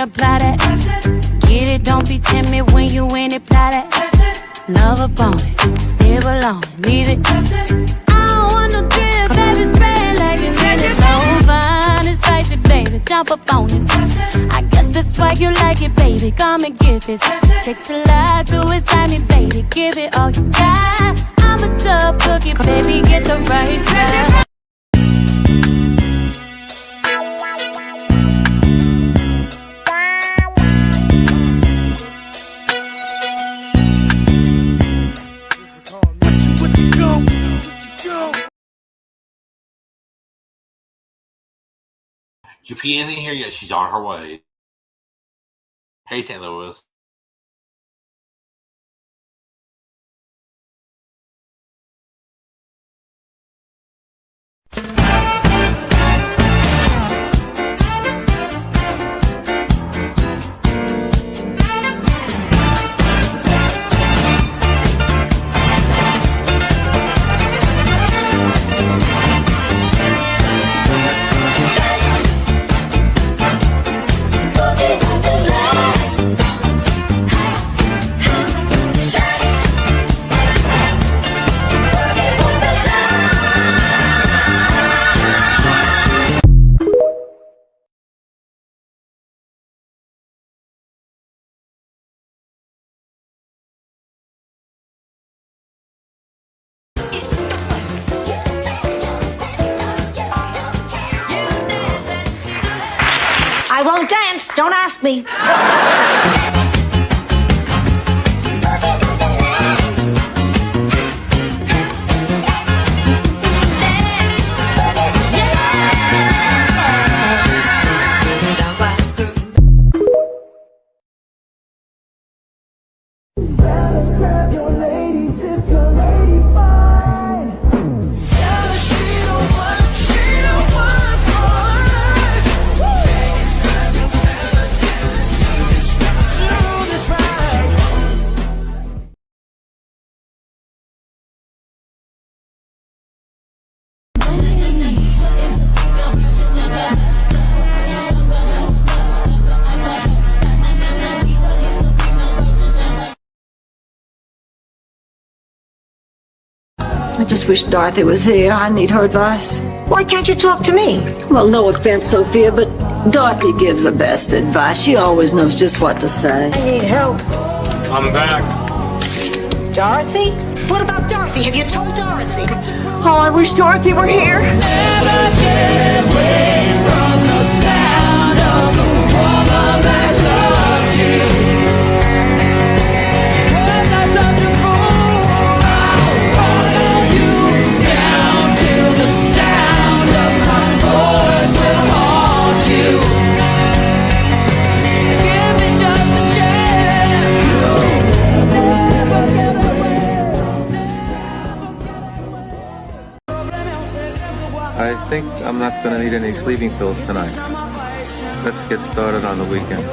Apply that. Get it, don't be timid when you in it, apply that. Love upon it, live alone, leave it. I don't want no drip, baby, spread like it's really so fine. It's spicy, baby, jump up on this. I guess that's why you like it, baby, come and get this. Takes a lot to excite me, baby, give it all you got. I'm a tough cookie, baby, get the right side. UP isn't here yet. She's on her way. Hey, St. Louis. I won't dance, don't ask me. I just wish Dorothy was here. I need her advice. Why can't you talk to me? Well, no offense, Sophia, but Dorothy gives the best advice. She always knows just what to say. I need help. I'm back. Dorothy? What about Dorothy? Have you told Dorothy? Oh, I wish Dorothy were here. Never get away from the sound of the woman that loves you. Was I such a fool? I'll follow you down till the sound of my voice will haunt you. Give me just a chance. Never get away. I think I'm not going to need any sleeping pills tonight. Let's get started on the weekend.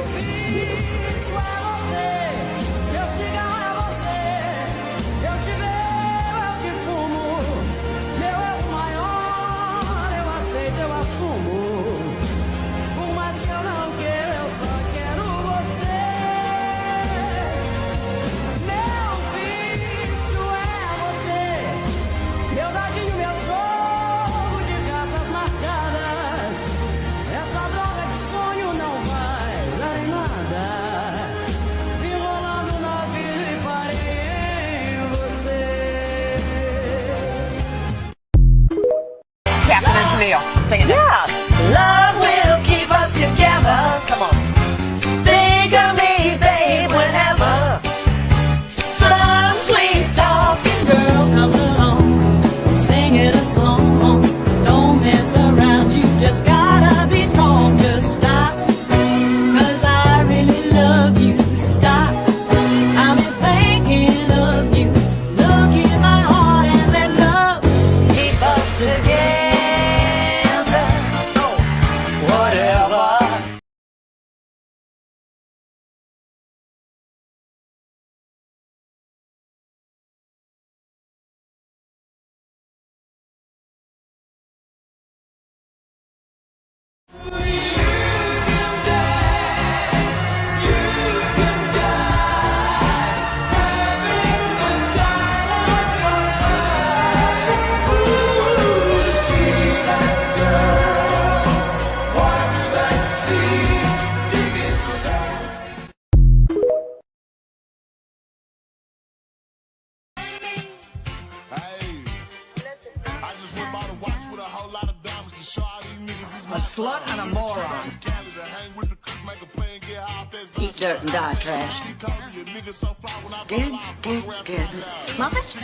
Sing it. Yeah. Love will keep us together. Come on. Think of me, babe, whenever some sweet talking girl comes along, singing a song. Don't mess around, you just gotta be strong. Just stop, 'cause I really love you. Stop, I've been thinking of you. Look in my heart and let love keep us together. slut and a moron. Eat dirt and die trash. Dead. Muffins?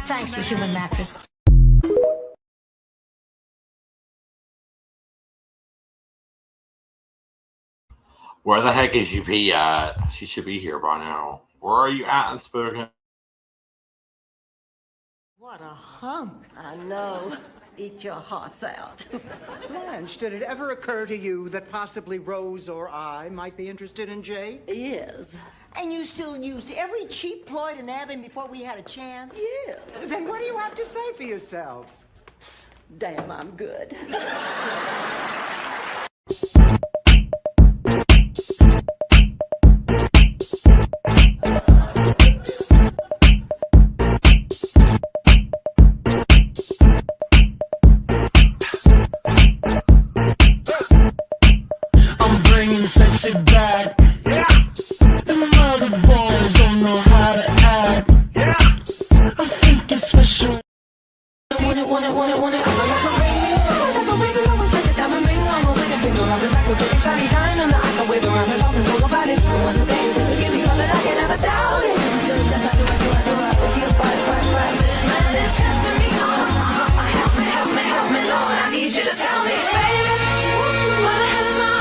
Thanks, you human mattress. Where the heck is UP at? She should be here by now. Where are you at, Unspoken? What a hump. I know. Eat your hearts out. Blanche, did it ever occur to you that possibly Rose or I might be interested in Jay? Yes. And you still used every cheap ploy to nab him before we had a chance? Yeah. Then what do you have to say for yourself? Damn, I'm good. Sexy back. Yeah. The mother boys don't know how to act. Yeah. I think it's special. Want it. I'm like a ring. I'm like a diamond ring. I'm a wedding finger. I'm like a big shiny diamond. I can wave around and talk and talk about it. One of the things that give me all that I can never doubt it. Until death, I do. I see a bite. This man is testing me. Help me, Lord. I need you to tell me, baby. What the hell is my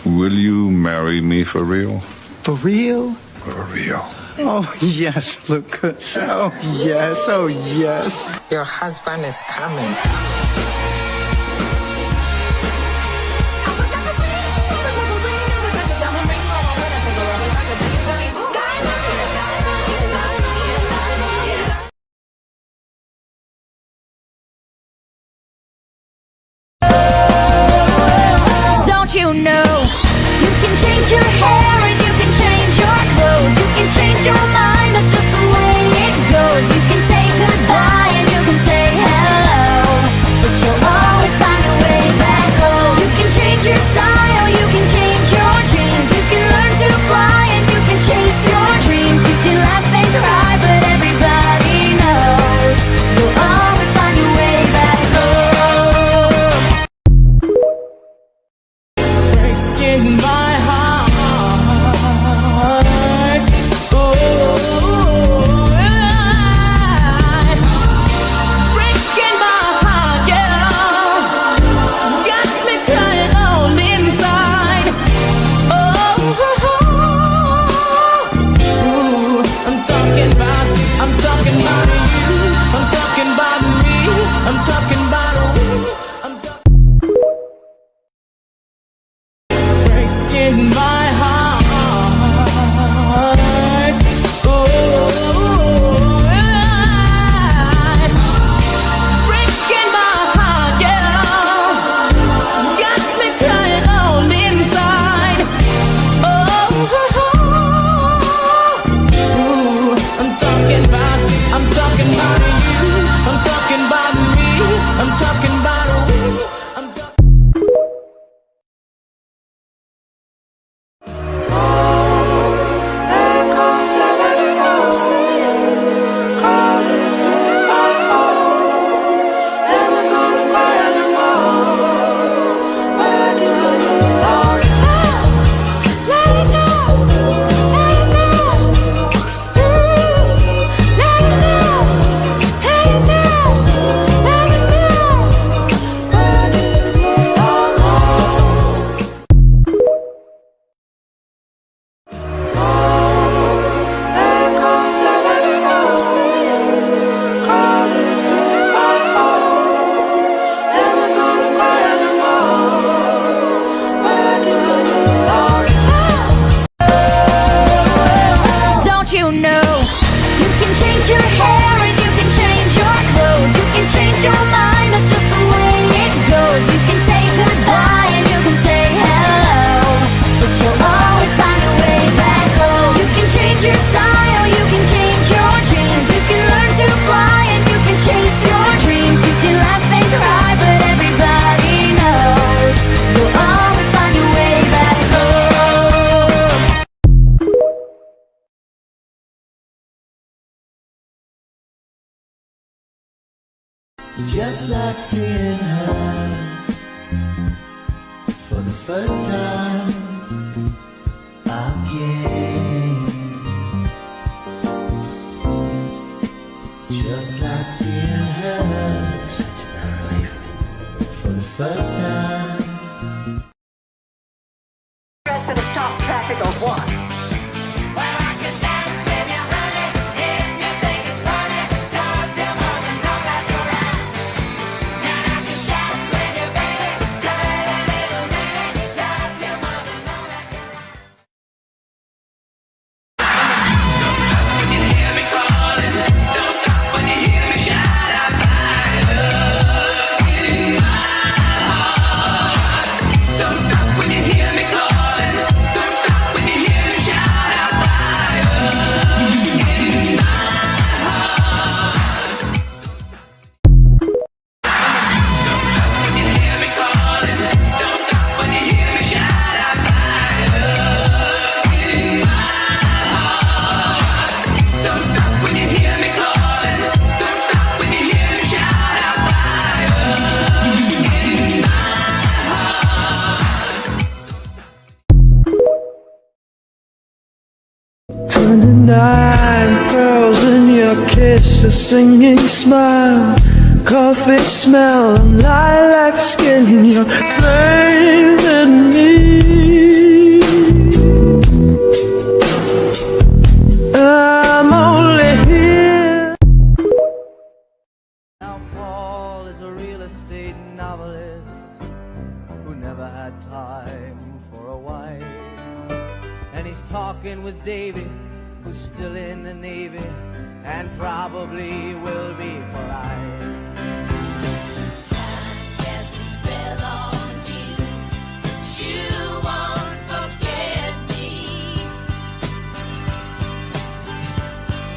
Will you marry me for real? For real? For real. Oh, yes, Lucas. Oh, yes. Your husband is coming. Don't you know you can change your hair and you can change your clothes, you can change your mind, that's just the way it goes. You can say goodbye and you can say hello, but you'll always find a way back home. You can change your style, you can change your dreams, you can learn to fly and you can chase your dreams. You can laugh and cry, but everybody knows you'll always find your way back home. Breaking my heart. Breaking my heart, yeah. Got me crying all inside. I'm talking about you. I'm talking about me. I'm talking about we. Breaking my heart. Breaking my heart, yeah. Got me crying all inside. I'm talking about you. I'm talking about you. I'm talking about me. I'm talking about we. It's just like seeing her for the first time again. It's just like seeing her for the first time. Dress gonna stop traffic or what? Nine pearls in your kiss, a singing smile, coffee smell, and lilac skin. You're flaming me. I'm only here. Now Paul is a real estate novelist who never had time for a wife, and he's talking with David, who's still in the Navy and probably will be for life. Time casts a spell on you, but you won't forget me.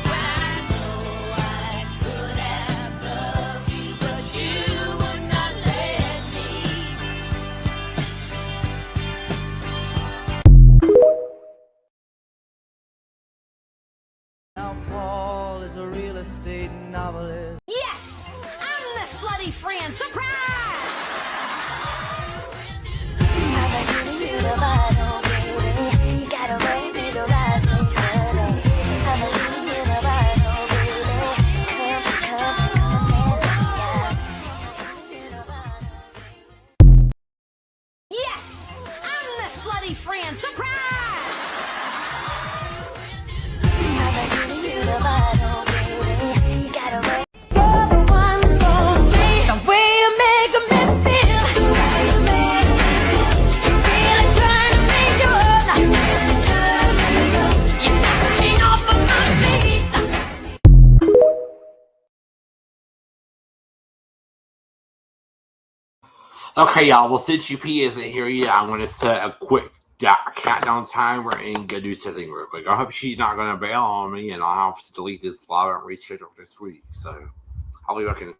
I know I could have loved you, but you would not let me. Now Paul is a real estate novelist. Yes! I'm the slutty friend! Surprise! Yes! I'm the slutty friend! Surprise! Okay, y'all. Well, since UP isn't here yet, I'm going to set a quick countdown timer and go do something real quick. I hope she's not going to bail on me and I'll have to delete this live and reschedule this week. So I'll be back in.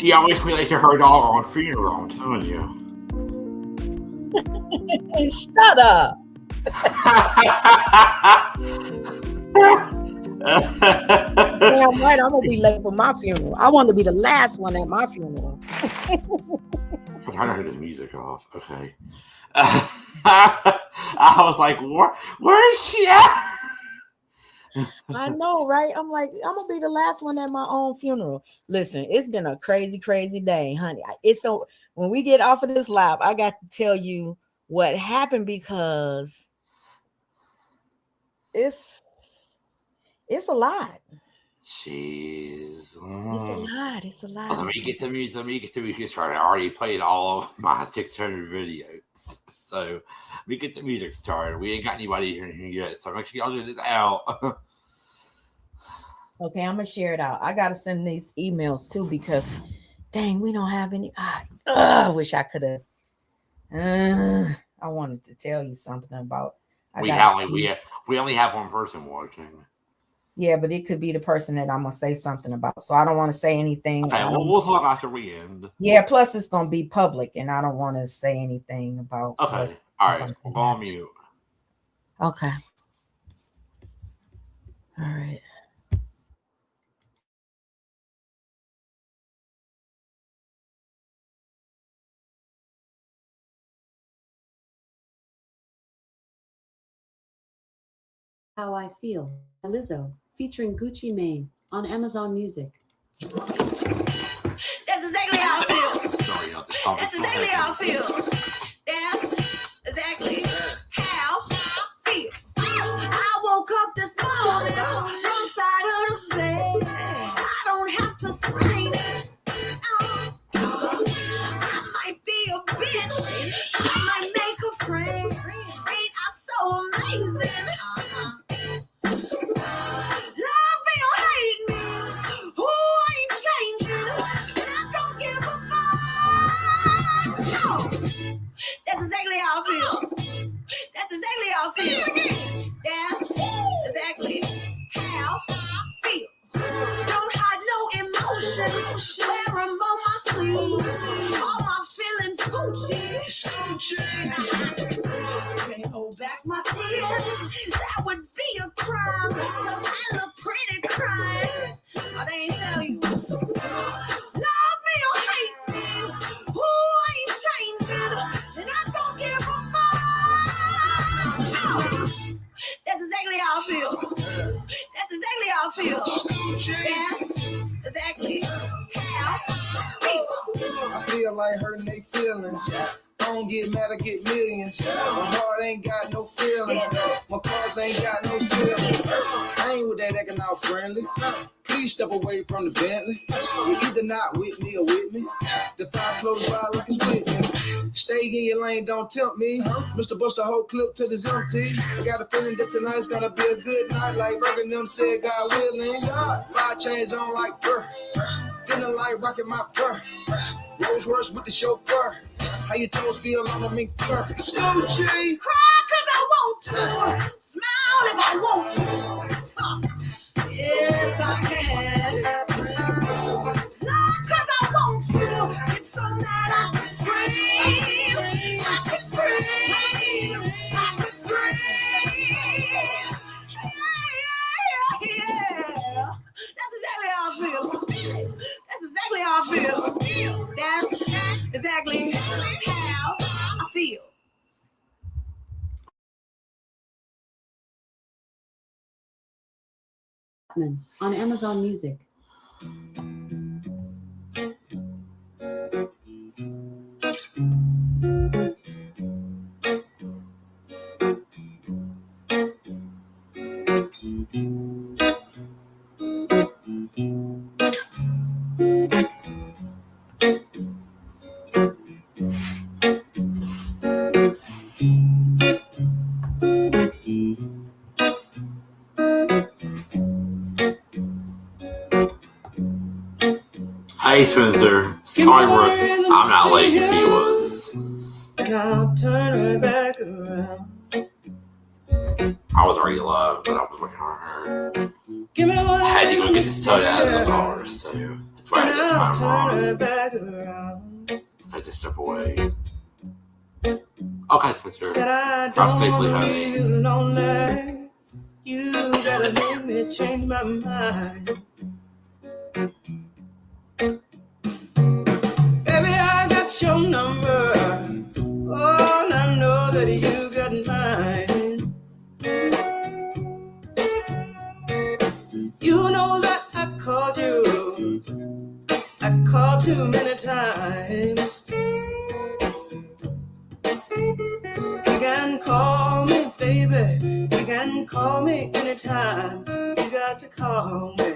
She always relates to her dog on funeral, I'm telling you. Shut up. Damn right, I'm gonna be late for my funeral. I want to be the last one at my funeral. I'm trying to turn the music off. Okay. I was like, where is she at? I know, right? I'm like, I'm gonna be the last one at my own funeral. Listen, it's been a crazy, crazy day, honey. It's so when we get off of this live, I got to tell you what happened because it's a lot. Jeez. It's a lot. Let me get the music started. I already played all of my 600 videos. So let me get the music started. We ain't got anybody here yet, so make sure y'all do this out. Okay, I'm gonna share it out. I gotta send these emails too because dang, we don't have any. I wish I could have. I wanted to tell you something about. We only have one person watching. Yeah, but it could be the person that I'm gonna say something about. So I don't want to say anything. Okay, we'll talk after we end. Yeah, plus it's gonna be public, and I don't want to say anything about. Okay, all right, we'll go on mute. Okay. All right. How I Feel, Lizzo, featuring Gucci Mane on Amazon Music. That's exactly how I feel. Sorry, That's exactly how I feel. That's exactly how I feel. I woke up this morning, wrong side of the bed. I don't have to scream. I might be a bitch. I might make a friend. Ain't I so amazing? That's exactly how I feel. That's exactly how I feel. That's exactly how I feel. Don't hide no emotions. Wear them on my sleeve. All my feelings Gucci. Can't hold back my tears. That would be a crime. I look pretty crying. But they ain't tell you. Love me or hate me. Who ain't changing? And I don't give a fuck. That's exactly how I feel. That's exactly how I feel. That's exactly how I feel. I feel like hurting their feelings. Don't get mad, I get millions. My heart ain't got no feelings. My cars ain't got no ceiling. I ain't with that acting out friendly. Please step away from the Bentley. You're either not with me or with me. The fire close by like it's with me. Stay in your lane, don't tempt me. Mr. Bust the whole clip till it's empty. I got a feeling that tonight's gonna be a good night. Like Rogan them said, God willing. 5 chains on like burr. Feeling like rocking my fur. Rolls Royce with the chauffeur. How your toes feel on a mink fur? Scoochie. Cry cause I want to. Smile if I want to. Yes, I can. Love cause I want to. It's so that I can scream. I can scream. I can scream. Yeah. That's exactly how I feel. That's exactly how I feel. That's exactly how I feel. On Amazon Music. Hey Spencer, sorry I'm not late if he was. And I'll turn right back around. I was already live, but I was waiting on her. Give me one. I had to go get the soda out of the car, so that's Right at the time, turn her back around. I had to step away. Okay, Spencer. Said I Drive don't safely, wanna honey. leave you lonely. You gotta make me change my mind. Baby, I got your number. Oh, I know that you got mine. You know that I called you. I called too many times. You can call me, baby. You can call me anytime. You got to call me.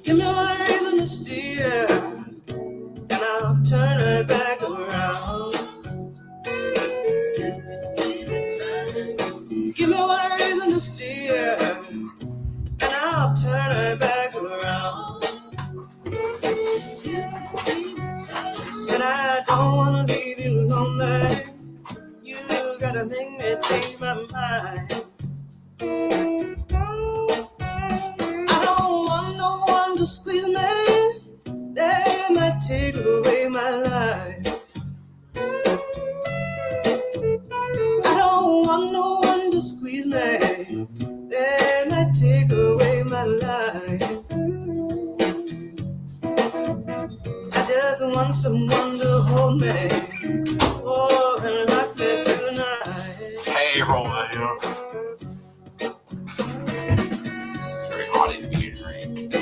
Give me one reason to steer, and I'll turn it back around. Give me one reason to steer, and I'll turn it back around. And I don't wanna leave you lonely. You gotta make me change my mind. I don't want no one to squeeze me. They might take away my life. I don't want no one to squeeze me. They might take away my life. I just want someone to hold me. Oh, and rock me through the night. Hey, Roman. It's very hot in here, drink.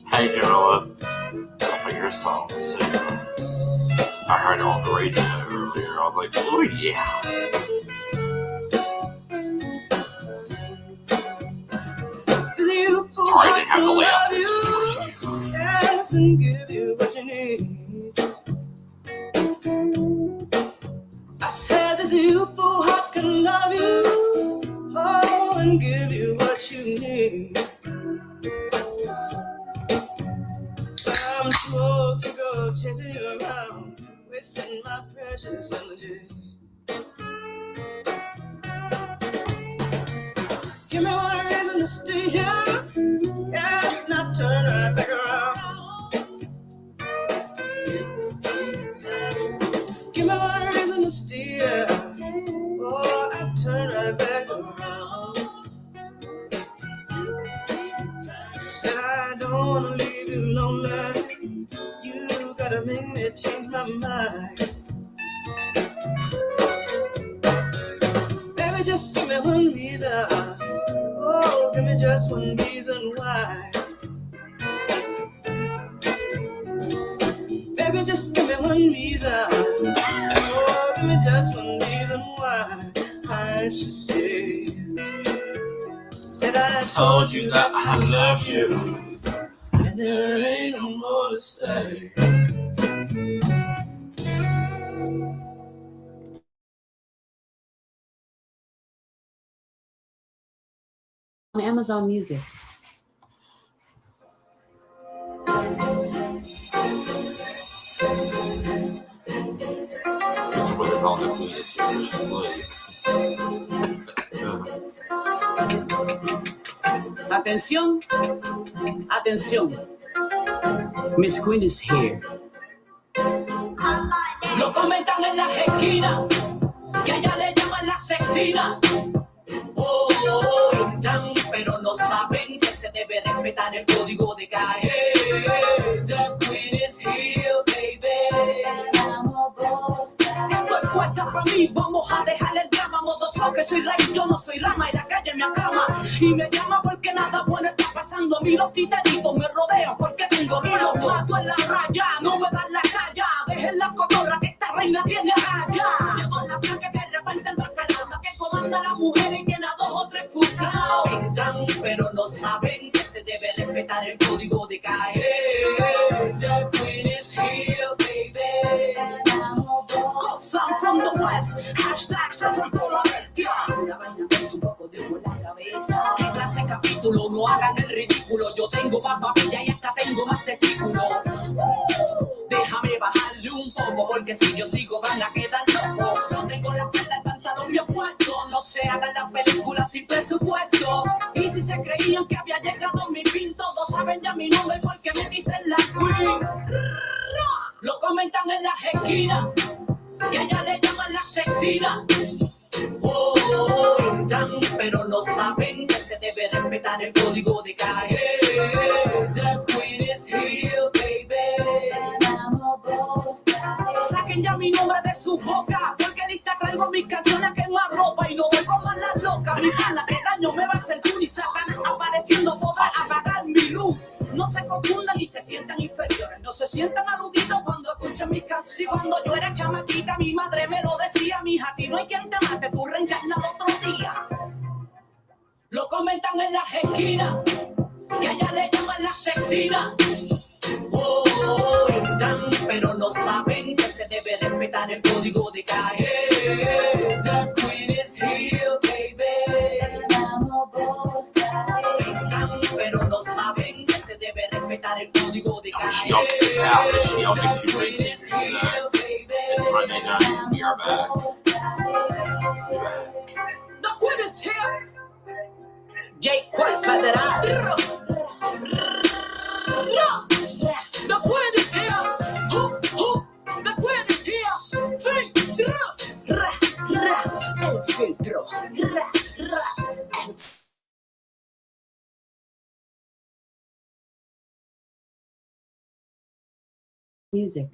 Hey, Jalissa. I'll play your song soon. I heard it on the radio earlier. I was like, oh yeah. Sorry, I didn't have the layout for you. Yes, and give you what you need. I said this youthful heart can love you. Oh, and give you what you need. I'm too old to go chasing you around, wasting my precious energy. Give me one reason to stay here. Yes, not turn right back around. Give me one reason to stay here. Oh, I turn right back around. Said I don't wanna leave you lonely. You gotta make me change my mind. Baby, just give me one reason. Oh, give me just one reason why. Baby, just give me one reason. Oh, give me just one reason why I should stay. Said I Told you that I love you, and there ain't no more to say. On Amazon Music. It's with us all the queen is here. She's late. Atención, atención. Miss Queen is here. Lo comentan en las esquinas, que a ella le llaman la asesina. Oh, gritan, pero no saben que se debe respetar el código de calle. The Queen is here, baby. Esto es puesta para mí, vamos a dejar el drama. Motherfucker, soy rey, yo no soy rama. Y la calle me aclama y me llama porque nada bueno está pasando. A mí los titanitos me rodean porque tengo ruido. Mato en la raya, no me dan la calla. Dejen la cotorra que esta reina tiene raya. Llegó la flaca que reparte el bacalao, la que comanda a las mujeres y tiene a 2 o 3 frustrados. Entran, pero no saben que se debe respetar el código de calle. The Queen is here, baby. Cause I'm from the West. Hashtag se soltó la bestia. Una vaina con un poco de humo en la cabeza. ¿Qué clase porque si yo sigo van a quedar locos. No tengo la falda, el pantalón bien puesto. No se hagan las películas sin presupuesto. Y si se creían que había llegado mi fin, todos saben ya mi nombre porque me dicen la queen. Lo comentan en las esquinas, que allá le llaman la asesina. Oh, entran, pero no saben que se debe respetar el código de calle. The queen is here, baby. Saquen ya mi nombre de su boca, porque lista traigo mis canciones que más ropa y no voy con más las locas. Mi gana de daño me va a hacer tú ni Satanás apareciendo podrá apagar mi luz. No se confundan ni se sientan inferiores, no se sientan aludidos cuando escuchen mis canciones. Cuando yo era chamaquita mi madre me lo decía, mija, a ti no hay quien te mate, tú reencarnas otro día. Lo comentan en las esquinas, que allá le llaman la asesina. Oh, entran, pero no saben que se debe respetar el código de calle. The queen is here, baby. Entran, pero no saben que se debe respetar el código de calle. She all gets out, but she all gets you drinking snacks. It's Monday night. We are back. The queen is here. J. Qual Federal. The queen is here. The queen is here. El filtro. Music.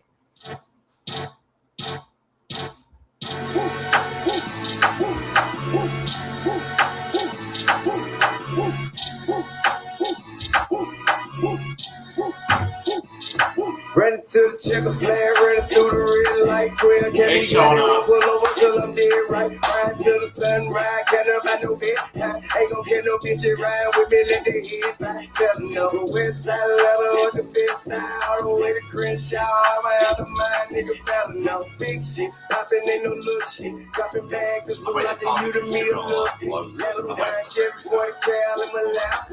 Running to the checker flag, running through the red light, 12 can't be gonna pull over till I'm dead right. Ride till the sunrise, can't about no bed time. Ain't gon' get no bitch that ride with me, let their head fly. Better know the west side level or the best style, all the way to Crenshaw, I'm out of mind, nigga better know. Big shit, poppin' ain't no little shit, dropping bags, it's so like you to me a little. Let them down, Chevy 40 cal in my lap.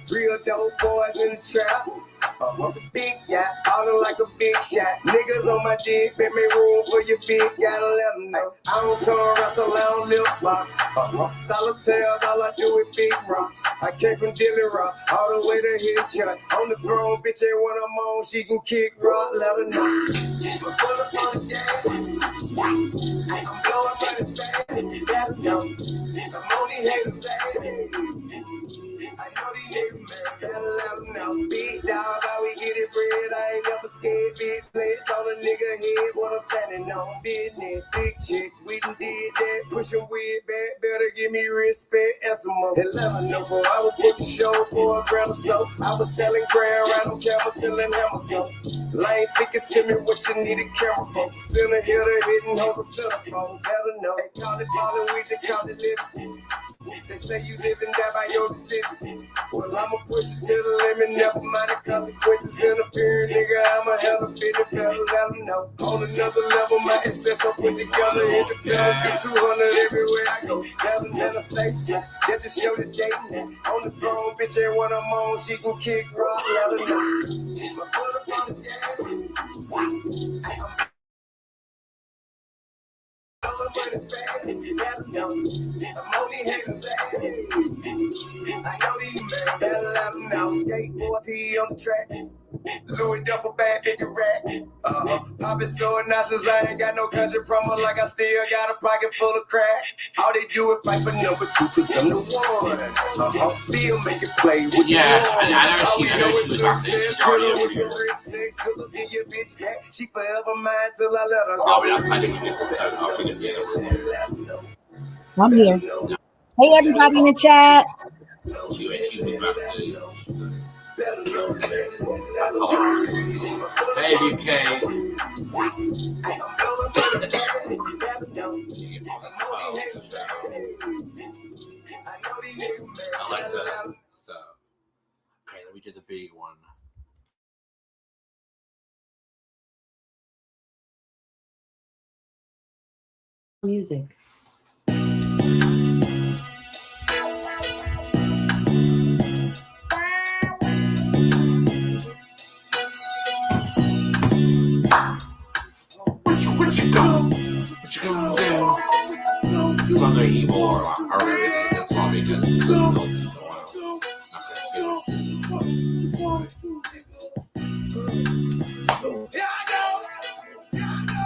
Real dope boys in the trap. Big yacht, ballin' like a big shot. Niggas on my dick, make me room for your big, gotta let them know. I don't turn wrestle, I don't lip box. Solitaires, all I do is big rocks. I came from Dilly Rock, all the way to Hitchcock. On the throne, bitch ain't when I'm on, she can kick rock, let her know. But put up on the game, I'm blowing money fast, let her know. I'm on these haters' ass. I know these niggas, man, gotta let them know. Big dog, how we get it bread, I ain't never scared. Big flex on a nigga head, what I'm standing on. Business, big chick, we done did that. Pushing weed back, better give me respect and some more. And let her know, boy, I would put the show for a grand or so. I was selling grand round on camera till them hammers go. Lane speaking to me what you need a camera for. Center hitter, hitting home the cell phone, better know. They call it ballin', we just call it living. They say you live and die by your decision. Well, I'ma push it to the limit, never mind the consequences interfering, nigga. I'ma have a bit of better, let them know. On another level, my excess I put together in the pedal, get 200 everywhere I go. Never, never stay flat, just to show the date now. On the throne, bitch ain't when I'm on, she can kick rock, let her know. She's my foot up on the gas. I'm running fast, let them know. I'm on these haters' ass. I know these men, better let them know. Skateboard P on the track. Louis duffel bag, big rat. Poppin' so nauseous, I ain't got no country promo like I still got a pocket full of crack. All they do is fight for number 2 cause I'm the one. Still make it play with the one. I know she was back there. She's already over here. She forever mine till I let her go. I'll be outside in a minute, so I'll figure it out. I'm here. Hey, everybody in the chat. She was back there. Baby K. Alexa, stop. Okay, let me do the big one. Music. other people are everything. That's why because something else is going on. Here I go. Here I go.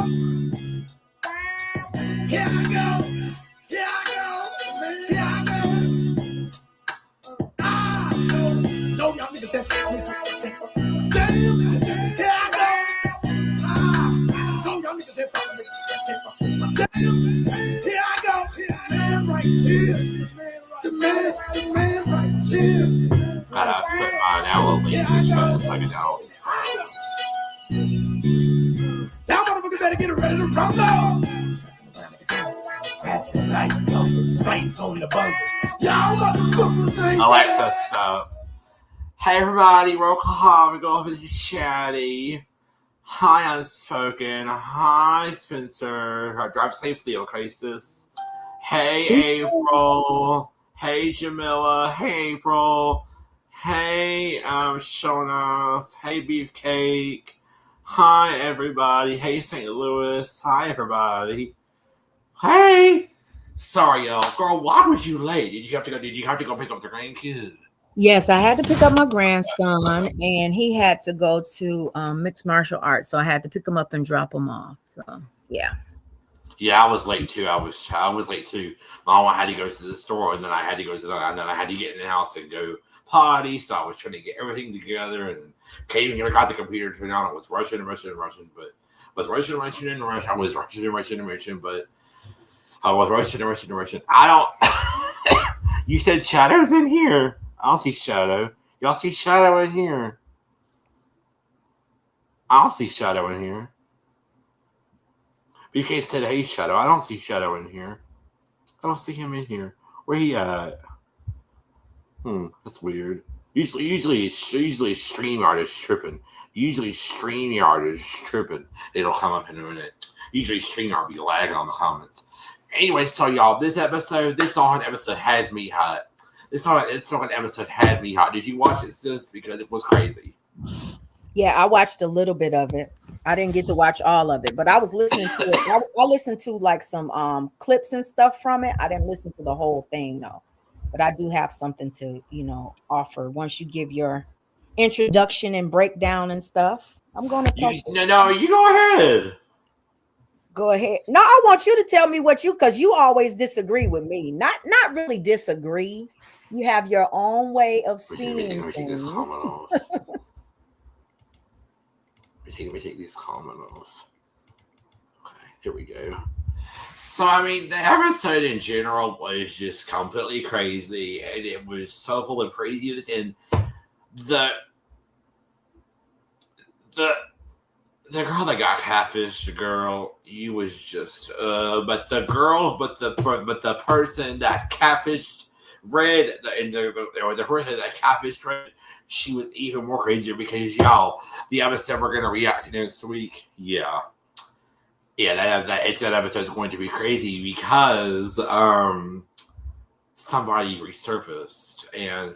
Here I go. Here I go. No, y'all niggas that damn. Here I go. No, y'all niggas that here I go. Man right here. The man right here. Gotta put my download link in the chat so I can download these files. Y'all motherfuckers better get ready to rumble. That's it, like spice on the bumper. Y'all motherfuckers ain't Alexa, stop. Hey everybody, roll call. We go over to chatty. Hi, Unspoken. Hi, Spencer. Drive safely, okay, sis? Hey, April. Hey, Jamila. Hey, April. Hey, Shona. Hey, Beefcake. Hi, everybody. Hey, St. Louis. Hi, everybody. Hey. Sorry, y'all. Girl, why was you late? Did you have to go pick up the grandkid? Yes, I had to pick up my grandson, and he had to go to mixed martial arts, so I had to pick him up and drop him off. So yeah. Yeah, I was late too. I was late too. Mama had to go to the store, and then I had to go to and then I had to get in the house and go potty. So I was trying to get everything together, and came here, got the computer turned on. I was rushing, but I was rushing, but I was rushing. I don't. You said Shadow's in here. I don't see Shadow. Y'all see Shadow in here? I don't see Shadow in here. BK said, hey, Shadow. I don't see Shadow in here. I don't see him in here. Where he at? That's weird. Usually StreamYard is tripping. It'll come up in a minute. Usually StreamYard be lagging on the comments. Anyway, so y'all, this on episode had me hot. This fucking episode had me hot. Did you watch it, sis? Because it was crazy. Yeah, I watched a little bit of it. I didn't get to watch all of it, but I was listening to it. I listened to like some clips and stuff from it. I didn't listen to the whole thing though. But I do have something to, offer once you give your introduction and breakdown and stuff. I'm going to you go ahead. Go ahead. No, I want you to tell me because you always disagree with me. Not really disagree. You have your own way of seeing things. Let me take this comment off. Okay, here we go. So, I mean, the episode in general was just completely crazy, and it was so full of craziness, and the girl that got catfished, you was just but the person that catfished Red, the person that catfished Red, she was even more crazier because y'all, the episode we're gonna react to next week, that episode's going to be crazy because somebody resurfaced, and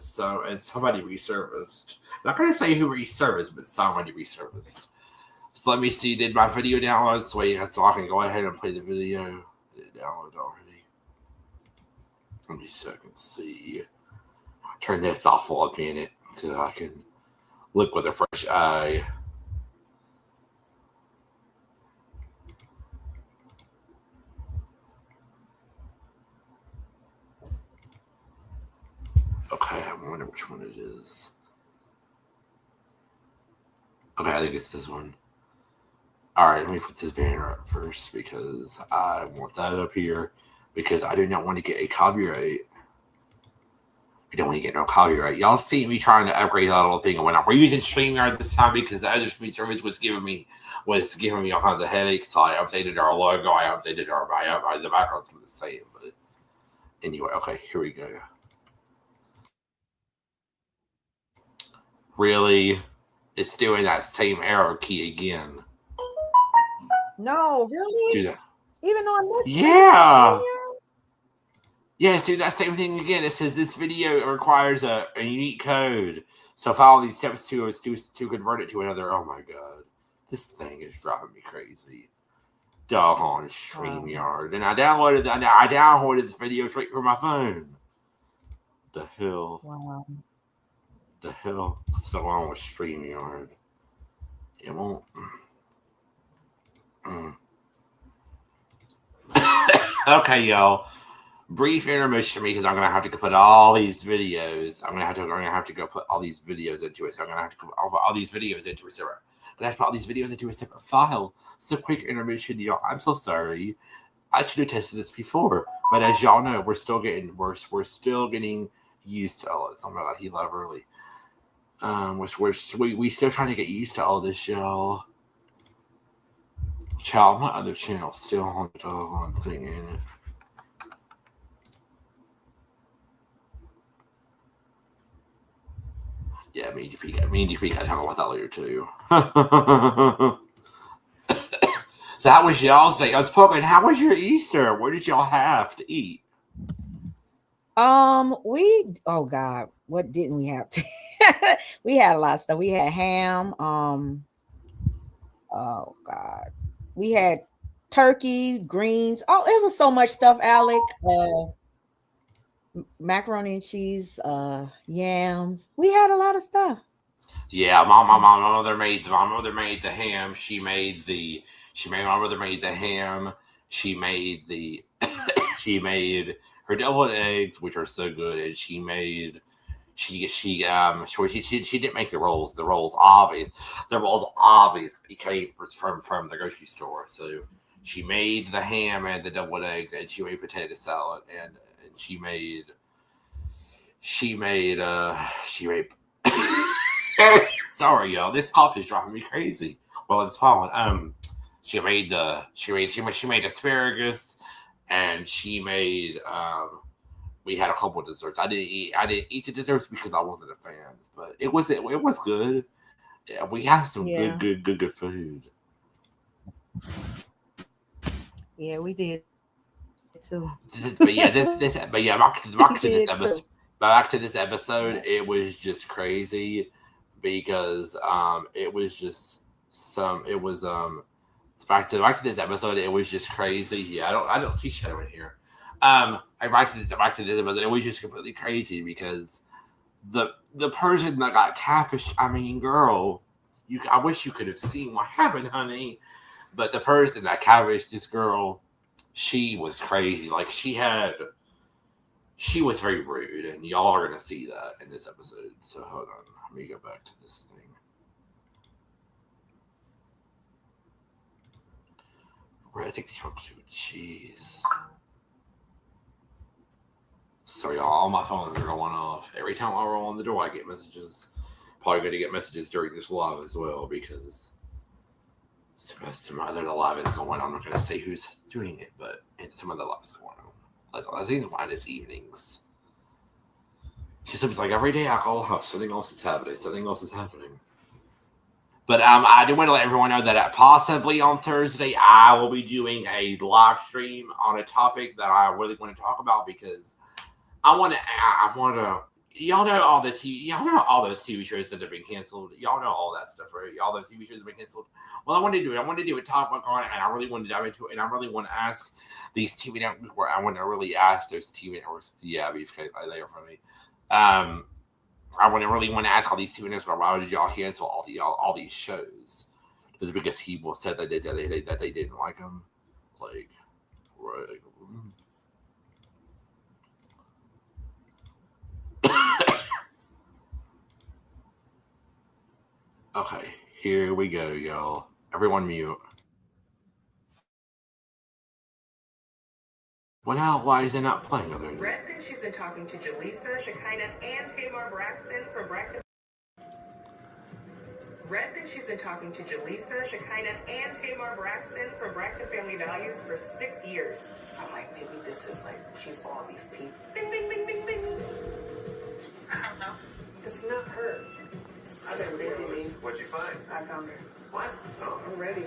somebody resurfaced. I'm not gonna say who resurfaced, but somebody resurfaced. So let me see. Did my video download? So I can go ahead and play the video. Did it download already? Let me see. Turn this off for a minute because I can look with a fresh eye. Okay, I wonder which one it is. Okay, I think it's this one. Alright, let me put this banner up first because I want that up here because I do not want to get a copyright. We don't want to get no copyright. Y'all see me trying to upgrade that little thing, and when I'm using StreamYard this time because the other streaming service was giving me all kinds of headaches, so I updated our logo, I updated our the background's the same, but anyway, okay, here we go. Really? It's doing that same arrow key again. No, really? Do that. Even on this? Yeah. Yeah, do that same thing again. It says this video requires a unique code. So follow these steps to convert it to another. Oh my god. This thing is driving me crazy. doggone StreamYard, and I downloaded this video straight from my phone. The hell? Wow. The hell? So wrong with StreamYard? It won't. Okay, y'all. Brief intermission because I'm gonna have to put all these videos. I'm gonna have to go put all these videos into it. So I'm gonna have to put all these videos into a separate. I'm gonna have to put all these videos into a separate file. So quick intermission, y'all. I'm so sorry. I should have tested this before, but as y'all know, we're still getting used to all this. Oh my god, he left early. We still trying to get used to all this, y'all. Child, my other channel still on the doggone thing in it. Yeah, me and DP got to talk about that later too. So how was y'all's day? Unspoken, how was your Easter? What did y'all have to eat? Oh God, what didn't we have to? We had a lot of stuff. We had ham. Oh God, we had turkey, greens. Oh, it was so much stuff, Alec. Macaroni and cheese, yams. We had a lot of stuff. Yeah, my mother made the ham. My mother made the ham. She made her deviled eggs, which are so good, and she didn't make the rolls. The rolls obviously came from the grocery store. So she made the ham and the deviled eggs, and she made potato salad, and she made sorry y'all, this cough is driving me crazy. Well, it's falling. She made asparagus, and she made we had a couple of desserts. I didn't eat the desserts because I wasn't a fan, but it was good. Yeah, we had some good food. Yeah, we did too. Back to this episode, it was just crazy because back to this episode, it was just crazy. Yeah, I don't see Shadow in here. Back to this episode, it was just completely crazy because the person that got catfished, I mean, girl, I wish you could have seen what happened, honey. But the person that catfished this girl, she was crazy. Like she was very rude, and y'all are gonna see that in this episode. So hold on, let me go back to this thing. Where I take these from? Jeez. Sorry, y'all. All my phones are going off. Every time I roll on the door, I get messages. Probably going to get messages during this live as well because some other live is going on. I'm not going to say who's doing it, but some other live is going on. I think mine is evenings. She says like every day I call up, something else is happening. But I do want to let everyone know that possibly on Thursday I will be doing a live stream on a topic that I really want to talk about because I want to. Y'all know all those TV shows that have been canceled. Y'all know all that stuff, right? All those TV shows have been canceled. Well, I want to do a topic on it, and I really want to dive into it, and I really want to ask these TV networks. Where I want to really ask those TV networks. Yeah, beefcake, they are funny. I really want to ask all these TV networks, why did y'all cancel all these shows? Is it because people said that they didn't like them? Like, right. Okay, here we go, y'all. Everyone mute. Well, now, why is it not playing other than Red thinks she's been talking to Jalissa, Shekinah, and Tamar Braxton from Braxton. Red thinks she's been talking to Jalissa, Shekinah, and Tamar Braxton from Braxton Family Values for 6 years. I'm like, maybe this is like, she's all these people. Bing, bing, bing, bing, bing. I don't know. It's not her. I've been busy. What'd you find? I found her. What? Oh, I'm ready.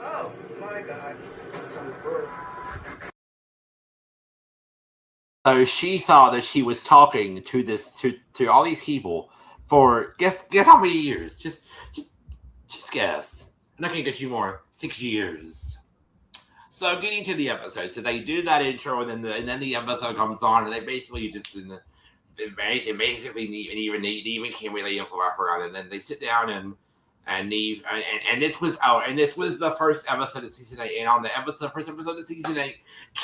Oh, my God. It's on the bird. So she thought that she was talking to all these people for guess how many years? Just guess. I'm not gonna guess you more. 6 years. So getting to the episode, so they do that intro, and then the episode comes on, and they basically just even can't really around, and then they sit down and Neve and this was the first episode of season 8, and on the first episode of season 8,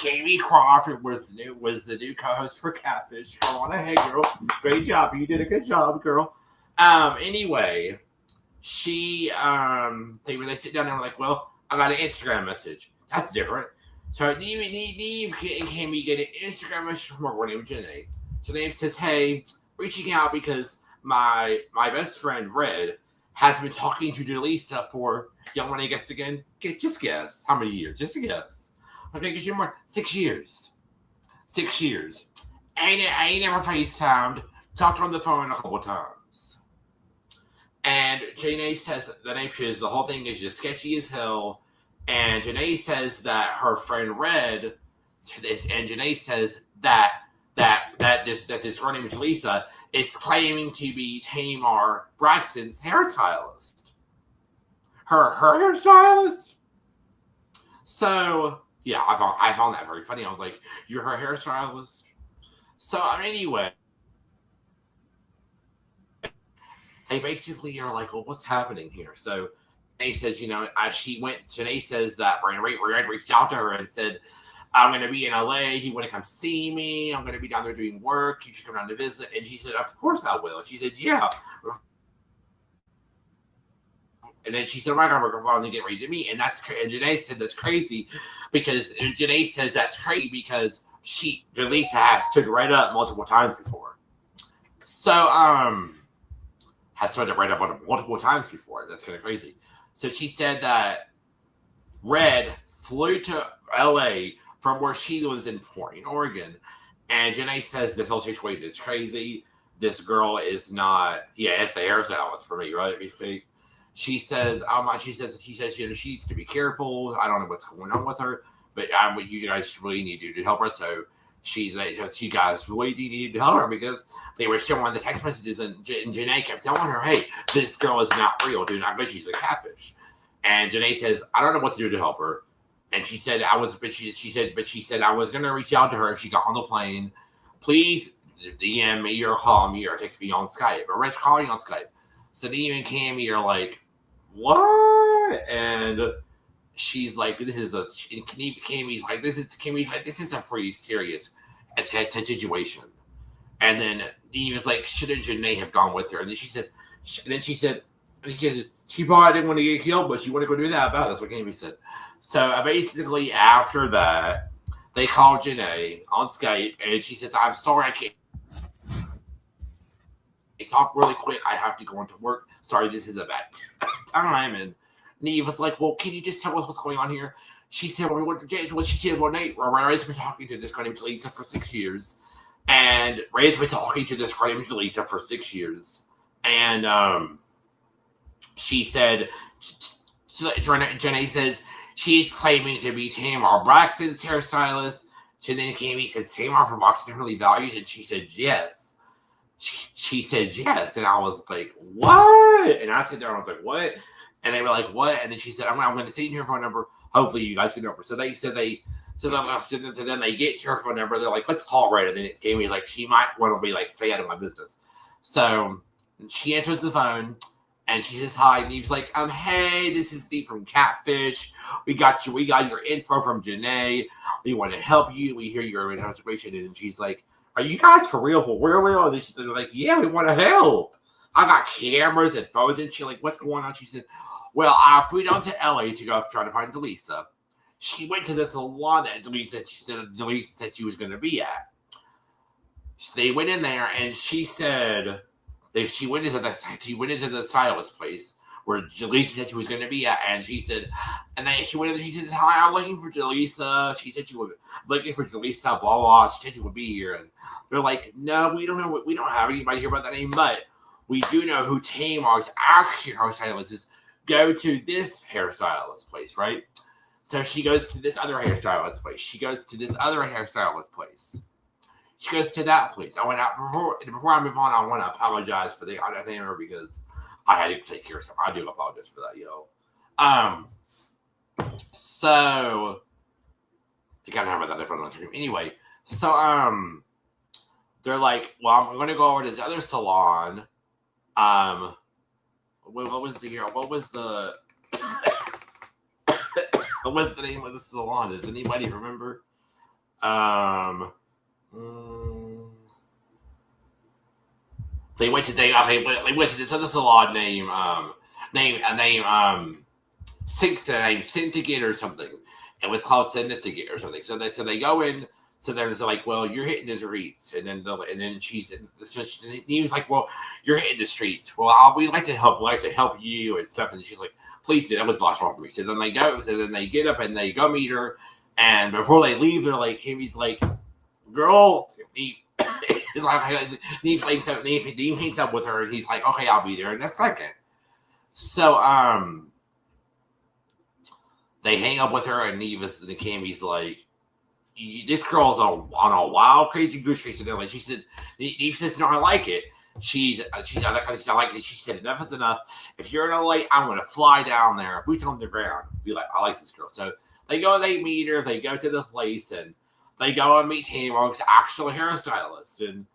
Kami Crawford was the new co-host for Catfish. Come on ahead, girl, great job, you did a good job, girl. Anyway, she they sit down and were like, well, I got an Instagram message. That's different. So Neve and Kami get an Instagram message from her named Janae. Janae says, hey, reaching out because my best friend Red has been talking to Jalissa for, y'all want to guess again? Just guess. How many years? Just a guess. Okay, because you're more. 6 years. 6 years. I ain't never FaceTimed. Talked on the phone a couple times. And Janae says the whole thing is just sketchy as hell. And Janae says that her friend Red, and Janae says that this girl named Jalissa is claiming to be Tamar Braxton's hairstylist. Her hairstylist? So, yeah, I found that very funny. I was like, you're her hairstylist? So, anyway, they basically are like, well, what's happening here? So, Janae says, Janae says that Red reached out to her and said, I'm going to be in LA. Do you want to come see me? I'm going to be down there doing work. You should come down to visit. And she said, of course I will. And she said, yeah. And then she said, oh my God, we're finally getting ready to meet. And Janae said that's crazy because Janae says that's crazy because Jalissa has stood Red up multiple times before. So, has stood Red up multiple times before. That's kind of crazy. So she said that Red flew to LA from where she was in Portland, Oregon. And Janae says this whole situation is crazy. This girl is not, it's the hairstylist for me, right? She says, she says, she needs to be careful. I don't know what's going on with her, but you guys really need to help her. So you guys really need to help her because they were showing the text messages and Janae kept telling her, hey, this girl is not real. Do not go. She's a catfish. And Janae says, I don't know what to do to help her. And she said, I was going to reach out to her if she got on the plane. Please DM me or call me or text me on Skype. But Red's calling on Skype. So Neve and Kami are like, what? And she's like, Kami's like, this is a pretty serious situation. And then Neve is like, shouldn't Janae have gone with her? And then she said, she probably didn't want to get killed, but she wanted to go do that about it. That's what Kami said. So basically, after that, they called Janae on Skype, and she says, I'm sorry, I can't talk really quick. I have to go into work. Sorry, this is a bad time. And Neve was like, well, can you just tell us what's going on here? She said, Nate, Ray's been talking to this girl named Jalissa for 6 years. And Ray's been talking to this girl named Jalissa for 6 years. And she said, Janae says, she's claiming to be Tamar Braxton's hairstylist. So then Kami says, Tamar from Braxton Family Values. And she said, yes. She said, yes. And I was like, what? And I sat there and I was like, what? And they were like, what? And then she said, I'm going to send you her phone number. Hopefully you guys get number. So then they get her phone number. They're like, let's call Red. And then Kami's like, she might want to be like, stay out of my business. So she answers the phone. And she says, hi. And Neve's like, hey, this is Steve from Catfish. We got your info from Janae. We want to help you. We hear you're in a situation. And she's like, are you guys for real? And they're like, yeah, we want to help. I got cameras and phones. And she's like, what's going on? She said, well, I flew down to LA to go try to find Jalissa. She went to the salon that Jalissa said she was going to be at. They went in there and she said, she went into the stylist place where Jalissa said she was going to be at, and she said, and then she went in there, she says, hi, I'm looking for Jalissa. She said she was looking for Jalissa, blah, blah. She said she would be here. And they're like, no, we don't know. We don't have anybody here about that name, but we do know who Tamar's actual hairstylist is. Go to this hairstylist place, right? So she goes to this other hairstylist place. She goes to this other hairstylist place. She goes to that place. I went out before I move on. I want to apologize for the name because I had to take care of something. I do apologize for that, yo. So They got to have that up on screen. Anyway, so they're like, well, I'm going to go over to this other salon. What was the name of the salon? Does anybody remember? They went to this other salon named Syndicated or something. It was called Syndicated or something. So they go in. So they're like, well, you're hitting the streets, and then he was like, well, you're hitting the streets. Well, we'd like to help. We'd like to help you and stuff. And she's like, please do. That was the last one for me. So then they go. So then they get up and they go meet her. And before they leave, they're like, he's like, girl. Neve hangs up with her, and he's like, okay, I'll be there in a second. So they hang up with her, and Cammy's like, this girl's on a wild, crazy goose chase. And she said, Neve says, no, I like it. I like it. She said, enough is enough. If you're in LA, I'm going to fly down there, boots on the ground. Be like, I like this girl. So they go, they meet her, they go to the place, and they go and meet Tamar's actual hairstylist. And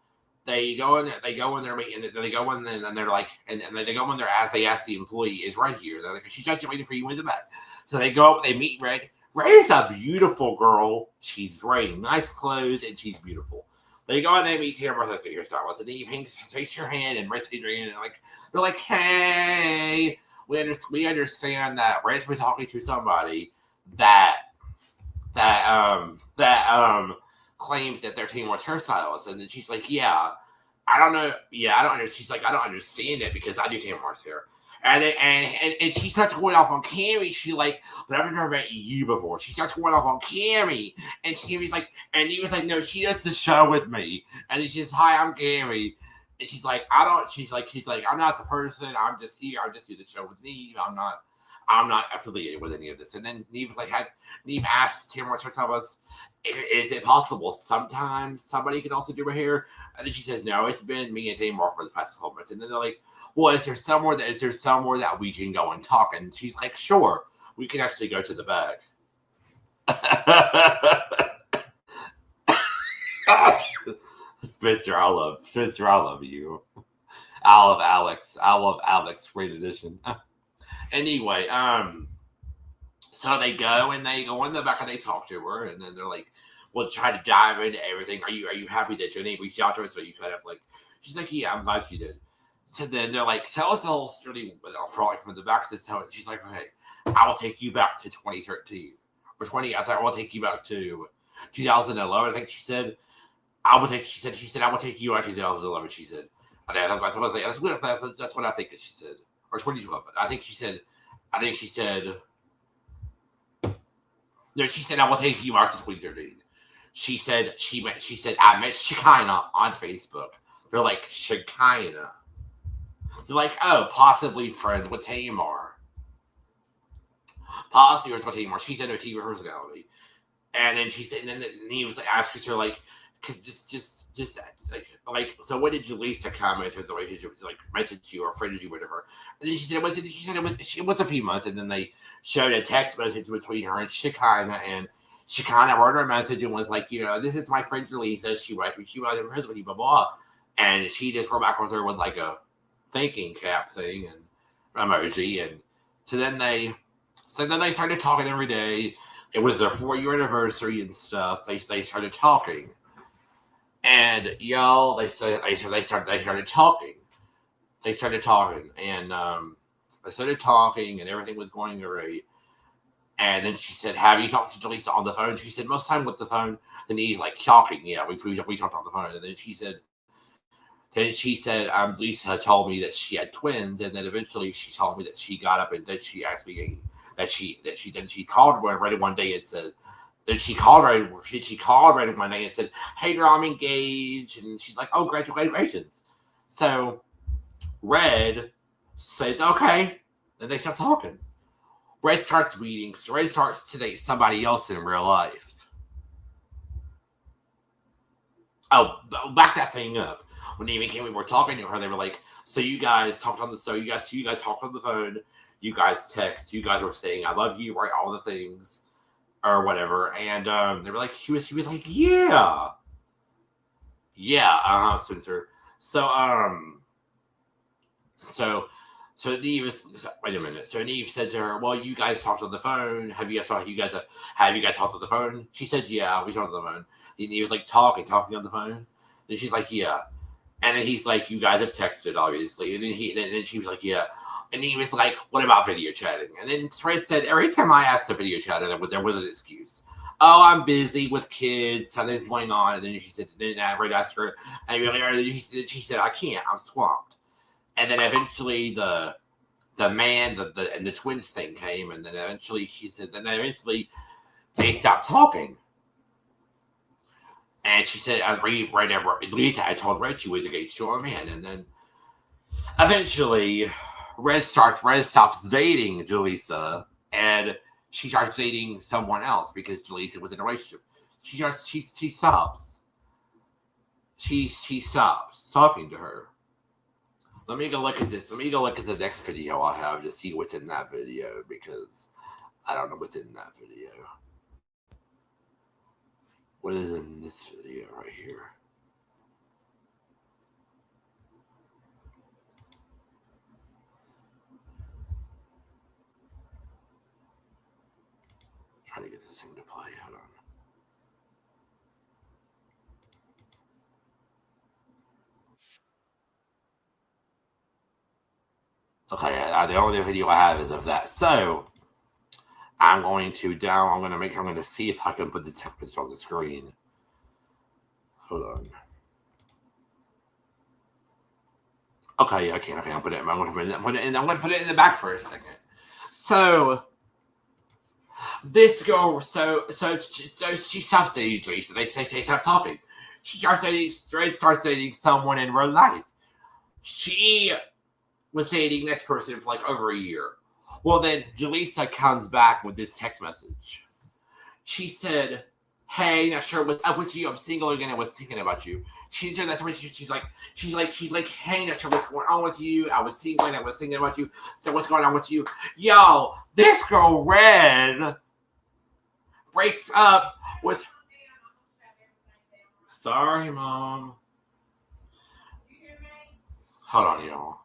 they go in there, and they go in there, and they're like, and they go in there as they ask the employee, is Red here? They're like, she's just waiting for you in the back. So they go up, they meet Red. Red is a beautiful girl. She's wearing nice clothes, and she's beautiful. They go and they meet Tamar's hairstylist, and he takes her hand and Red's your hand, and they're like, hey, we understand that Red's been talking to somebody that claims that they're Tamar's hairstylist. And then she's like, I don't understand. She's like, I don't understand it because I do Tamar's hair. And she starts going off on Cammy. She like, but I've never met you before. She starts going off on Cammy. And Cammy's like, and he was like, no, she does the show with me. And then she's, hi, I'm Cammy. And she's like, he's like, I'm not the person. I'm just here. I just do the show with Neve. I'm not affiliated with any of this. And then Neve asks Tamar's hairstylist, is it possible sometimes somebody can also do her hair? And then she says, no, it's been me and Tamar for the past couple months. And then they're like, well, is there somewhere that we can go and talk? And she's like, sure, we can actually go to the bag. Spencer, I love you. I love Alex, great edition. Anyway, so they go in the back and they talk to her, and then they're like, we'll try to dive into everything. Are you happy that Jenny reached out to us? So you kind of like, she's like, yeah, I'm glad you did. So then they're like, tell us the whole story from the back of this town. She's like, okay, I will take you back to 2013. Or 20, I thought I will take you back to 2011. I think she said, I will take you out to 2011, she said. That's what I think she said. Or 2012. I think she said, no, she said, I will take you out to 2013. She said, I met Shekinah on Facebook. They're like, Shekinah. They're like, oh, possibly friends with Tamar. Possibly friends with Tamar. She said no TV personality. And then she said, and then he was asking her, like, just like, so when did Jalissa comment with the relationship, like, message you or friended you with her? And then she said it was a few months, and then they showed a text message between her and Shekinah, and Shekinah wrote her a message and was like, this is my friend Jalissa. She was in prison with you, blah, blah. And she just wrote back with her with like a thinking cap thing and emoji. And so then they started talking every day. It was their 4-year anniversary and stuff. They started talking. And y'all, they started talking. They started talking, and everything was going great. And then she said, have you talked to Jalissa on the phone? She said, most time with the phone. Then he's like talking. Yeah, we talked on the phone. And then she said, Jalissa told me that she had twins. And then eventually she told me that she got up and that she actually, she called Red one day and said, then she called Red one day and said, hey girl, I'm engaged. And she's like, oh, congratulations. So Red says, okay. Then they start talking. Red starts to date somebody else in real life. Oh, back that thing up. When Amy came, we were talking to her. They were like, so you guys talked on the you guys talked on the phone. You guys text. You guys were saying, I love you, right? All the things. or whatever, and they were like, he was like, yeah, Spencer. So Neve wait a minute. So Neve said to her, "Well, you guys talked on the phone. Have you guys talked on the phone?" She said, "Yeah, we talked on the phone." And he was like talking on the phone. And she's like, "Yeah." And then he's like, "You guys have texted, obviously." And then she was like, "Yeah." And he was like, "What about video chatting?" And then Fred said, "Every time I asked to video chat, there was an excuse. Oh, I'm busy with kids, something's going on." And then she said, then I asked her, and she said, "I can't, I'm swamped." And then eventually the twins thing came, and then eventually she said, they stopped talking. And she said, I told Red she was engaged to a man, and then eventually Red stops dating Jalissa, and she starts dating someone else because Jalissa was in a relationship. She stops talking to her. Let me go look at this. Let me go look at the next video I have to see what's in that video, because I don't know what's in that video. What is in this video right here? I'm trying to get this thing to play. Hold on. Okay, the only video I have is of that. So I'm going to see if I can put the text message on the screen. Hold on. Okay, I can. Okay, I'm going to put it in the back for a second. So this girl, so she stops dating Jalissa. They stop talking. She starts dating someone in real life. She was dating this person for like over a year. Well, then Jalissa comes back with this text message. She said, "Hey, not sure what's up with you. I'm single again. I was thinking about you." She said that's what she's like, "Hey, not sure what's going on with you. I was single and I was thinking about you. So what's going on with you?" Yo, this girl Red breaks up with. Sorry, Mom. Hold on, y'all.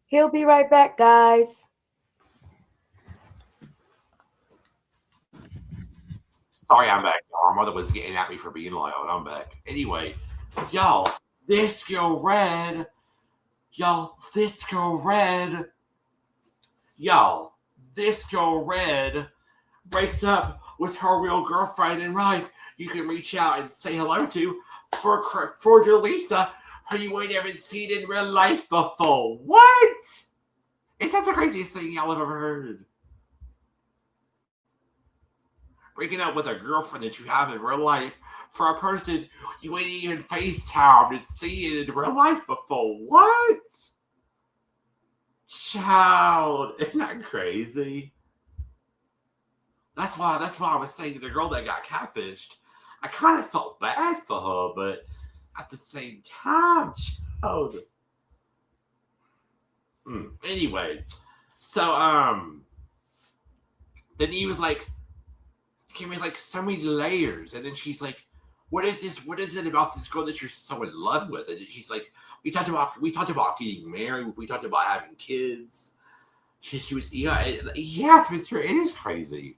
He'll be right back, guys. Sorry, I'm back, y'all. My mother was getting at me for being loud. I'm back. Anyway, y'all, this girl Red breaks up with her real girlfriend in life. You can reach out and say hello to for Jalissa, who you ain't ever seen in real life before. What? Is that the craziest thing y'all have ever heard? Breaking up with a girlfriend that you have in real life for a person you ain't even FaceTimed and seen in real life before. What? Child, isn't that crazy? That's why I was saying to the girl that got catfished, I kind of felt bad for her, but at the same time, child. Anyway, so then he was like, Kimmy's like, so many layers, and then she's like, what is it about this girl that you're so in love with? And she's like, we talked about getting married, we talked about having kids. She was Spencer, it is crazy.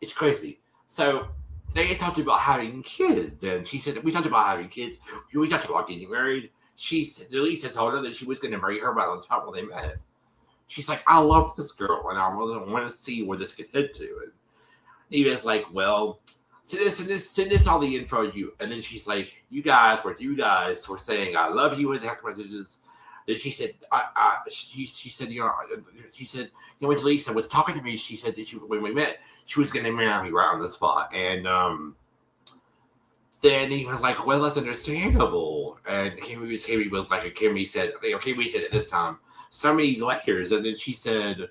It's crazy. So they talked about having kids, and she said, we talked about having kids, we talked about getting married. Jalissa told her that she was going to marry her by the time when they met. She's like, I love this girl, and I really want to see where this could head to. And he was like, well, send this all the info you. And then she's like, you guys were saying I love you in text messages. Then she said, she said, when Jalissa was talking to me, she said that when we met, she was going to marry me right on the spot. And then he was like, well, that's understandable. And Kimmy said at this time, so many layers. And then Kimmy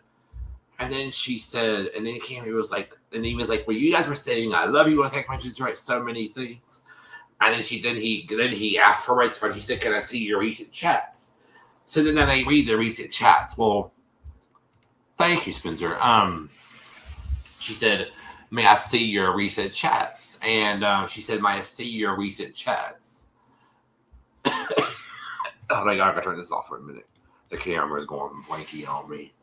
was like, and he was like, well, you guys were saying I love you on text messages, right? So many things. And then he asked for Red's phone. He said, can I see your recent chats? So then they read the recent chats. Well, thank you, Spencer. She said, may I see your recent chats? And she said, may I see your recent chats? Oh my God, I gotta turn this off for a minute. The camera's going blanky on me.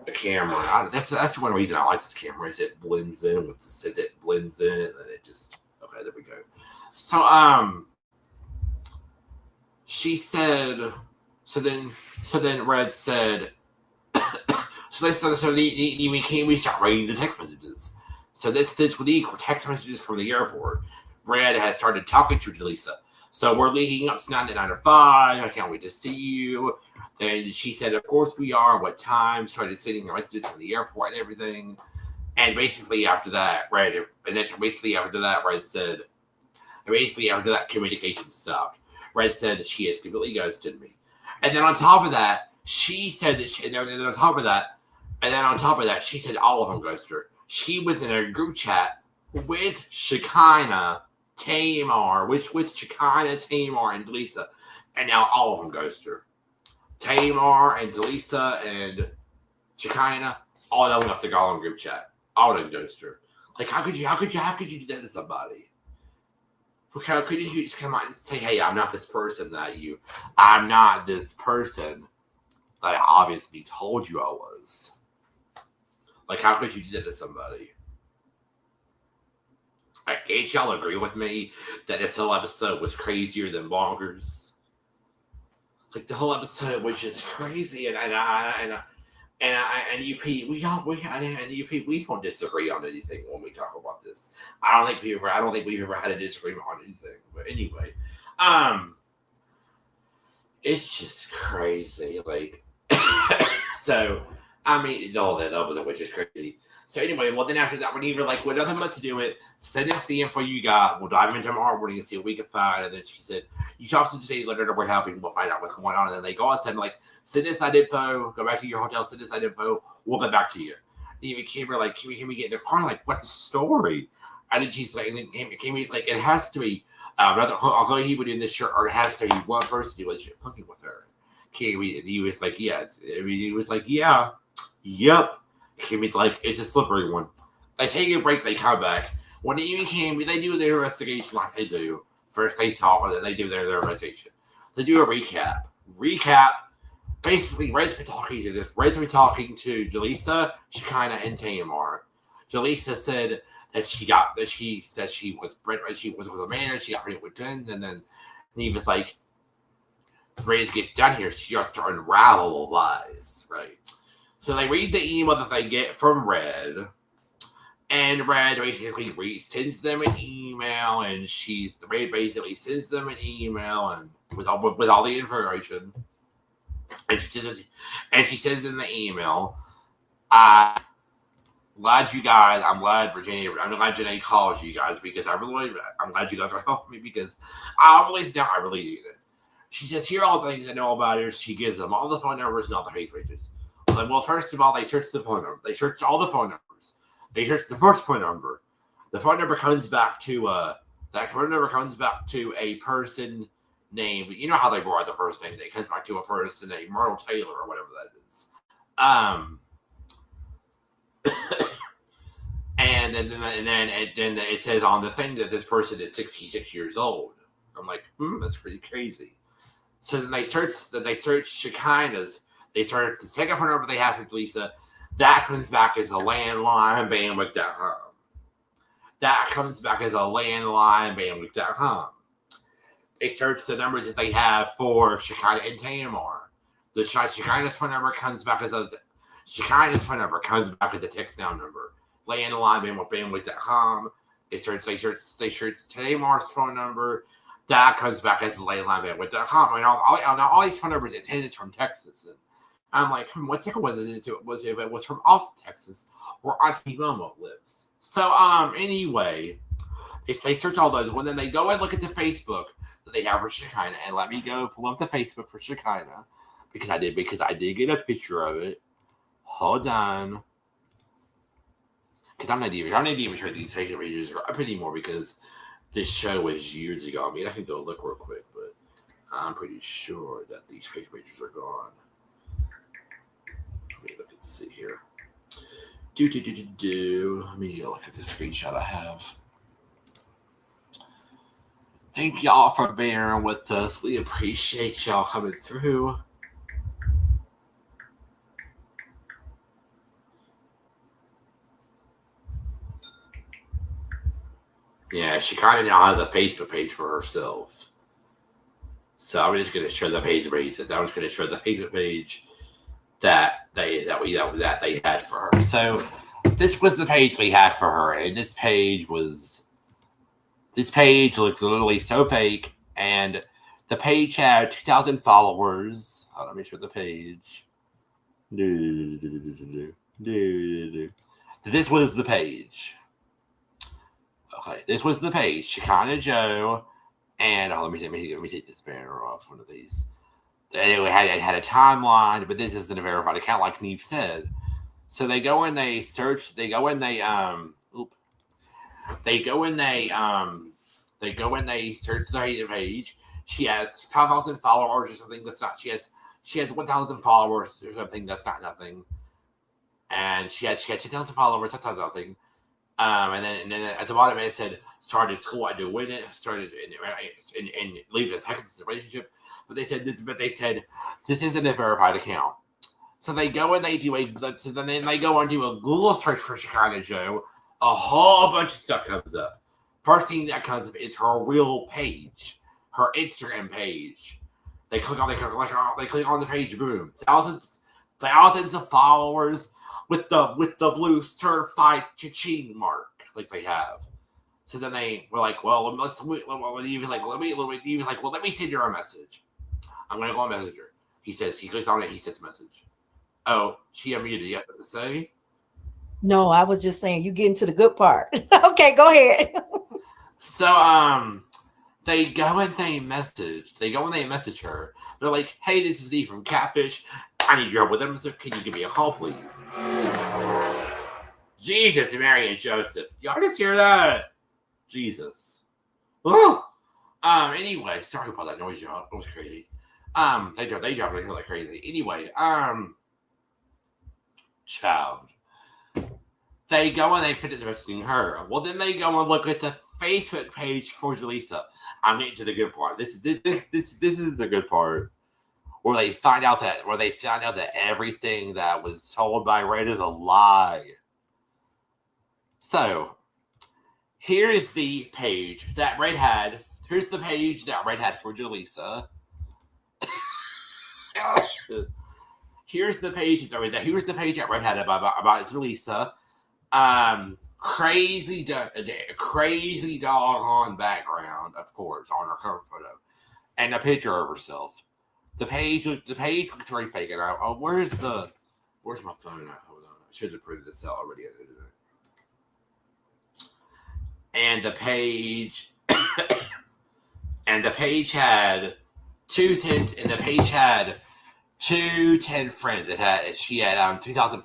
The camera, that's one reason I like this camera, is it blends in with this, as it blends in, and then it just, okay, there we go. So, she said, so then Red said, so we start reading the text messages. So this week, text messages from the airport. Red has started talking to Jalissa. So we're leading up to 9 to 5. I can't wait to see you. Then she said, of course we are. What time? Started sending messages from the airport and everything. And basically after that, Red said, basically after that, communication stopped. Red said she has completely ghosted me. And then on top of that, she said that she said all of them ghosted her. She was in a group chat with Shekinah, Tamar, with Shekinah, Tamar, and Jalissa, and now all of them ghosted her. Tamar and Jalissa and Shekinah, all of them left the Gollum group chat. All of them ghosted her. Like, how could you do that to somebody? How could you just come out and say, hey, I'm not this person that I obviously told you I was. Like, how could you do that to somebody? Like, can't y'all agree with me that this whole episode was crazier than bonkers? Like, the whole episode was just crazy, and UP, we don't disagree on anything when we talk about this. I don't think we've ever had a disagreement on anything. But anyway, it's just crazy. Like, so I mean, all that was just crazy. So anyway, well then after that, when you were like, with nothing but to do it, send us the info you got. We'll dive into tomorrow morning and see what we can find. And then she said, you talk to today, let her know we're helping. We'll find out what's going on. And then they go outside and like, send us that info. Go back to your hotel. Send us that info. We'll get back to you. And even Kimber like, can we get in the car? Like, what story? And then she's like, and then Kimber's like, it has to be although he would in this shirt, or it has to be one person who was fucking with her. Kimmy, and he was like, yeah. He was like, yeah, yep. Kimmy's like, it's a slippery one. They take a break, they come back. When even Kimmy, they do their investigation like they do. First they talk, and then they do their investigation. They do a recap. Basically, Red's been talking to Jalissa, Shekinah, and Tamar. Jalissa said that she was with a man, and she got pregnant with twins, and then he was like, Red gets done here, she starts to unravel the lies, right? So they read the email that they get from Red, and Red basically sends them an email, and Red basically sends them an email and with all the information, and she says in the email, I'm glad Janae calls you guys because I'm glad you guys are helping me because I really need it. She says, here are all the things I know about her. She gives them all the phone numbers and all the page pages. Well, first of all, they search the phone number. They search all the phone numbers. They search the first phone number. The phone number comes back to a person named, you know how they brought the first name. It comes back to a person named Myrtle Taylor or whatever that is. And then it says on the thing that this person is 66 years old. I'm like, that's pretty crazy. So then they search Shekinah's. They search the second phone number they have for Jalissa. That comes back as a landline, bandwidth.com. They search the numbers that they have for Shekinah and Tamar. Shekinah's phone number comes back as a text down number. Landline, bandwidth.com. They search Tamar's phone number. That comes back as a landline, bandwidth.com. And all these phone numbers, it's from Texas. And I'm like, what's it whether if it was from Austin, Texas, where Auntie Momo lives. So anyway, they search all those. When then they go and look at the Facebook that they have for Shekinah, and let me go pull up the Facebook for Shekinah because I did get a picture of it. Hold on, because I'm not even sure these Facebook pages are up anymore because this show was years ago. I mean, I can go look real quick, but I'm pretty sure that these Facebook pages are gone. Let me look and see here. Let me look at the screenshot I have. Thank y'all for bearing with us. We appreciate y'all coming through. Yeah, she kind of now has a Facebook page for herself. So I'm just going to show the page. I'm just going to show the Facebook page that they had for her. So this was the page we had for her, and this page looks literally so fake. And the page had 2,000 followers. Hold on, let me show the page. This was the page. Okay, this was the page. Shekinah Joe, and let me take this banner off one of these. Anyway, it had a timeline, but this isn't a verified account, like Neve said. So they go and they search. They go and they search the page. She has 5,000 followers or something. That's not. She has 1,000 followers or something. That's not nothing. And she had 2,000 followers. That's not nothing. And then at the bottom it said started school at New it started and leave the Texas relationship. But they said this isn't a verified account. So they go and they do then they go and do a Google search for Shekinah Joe. A whole bunch of stuff comes up. First thing that comes up is her real page, her Instagram page. They click on the page, boom, thousands of followers with the blue certified cha-ching mark like they have. So then they were like, well, let me send her a message. I'm gonna go on Messenger. He clicks on it. He says message. Oh, she unmuted. You have something to say? No, I was just saying you get into the good part. Okay, go ahead. So they go and they message her. They're like, hey, this is Lee from Catfish. I need your help with them. So can you give me a call, please? Jesus, Mary and Joseph. Y'all just hear that? Jesus. Woo! Anyway, sorry about that noise, y'all. It was crazy. They dropped it here like crazy. Anyway, child. They go and they finish messaging her. Well, then they go and look at the Facebook page for Jalissa. I'm getting to the good part. This is the good part. Where they find out that everything that was told by Red is a lie. So, here's the page that Red had. Here's the page that Red had for Jalissa. Here's the page that Red had about Jalissa. Crazy doggone background, of course, on her cover photo, and a picture of herself. The page looks very fake. And where's my phone? Hold on, I should have printed this out already. And the page, had 210 friends. She had 2,000.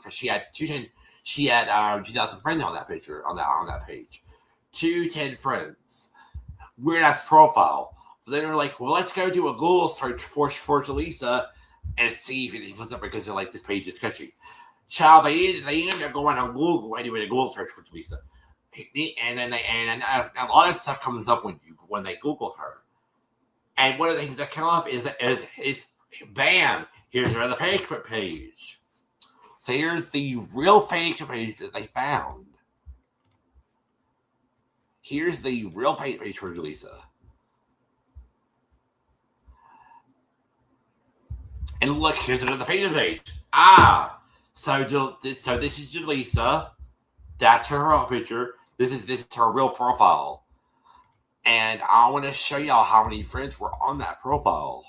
She had 2,000 friends on that picture on that page. 210 friends. Weird ass profile. But then they're like, well, let's go do a Google search for Jalissa and see if anything comes up because they're like, this page is sketchy. Child, they ended up going on Google anyway to Google search for Jalissa. And a lot of stuff comes up when they Google her. And one of the things that come up is bam, here's another Facebook page. So here's the real Facebook page that they found. Here's the real page for Jalissa. And look, here's another Facebook page. So this is Jalissa. That's her picture. This is her real profile. And I want to show y'all how many friends were on that profile.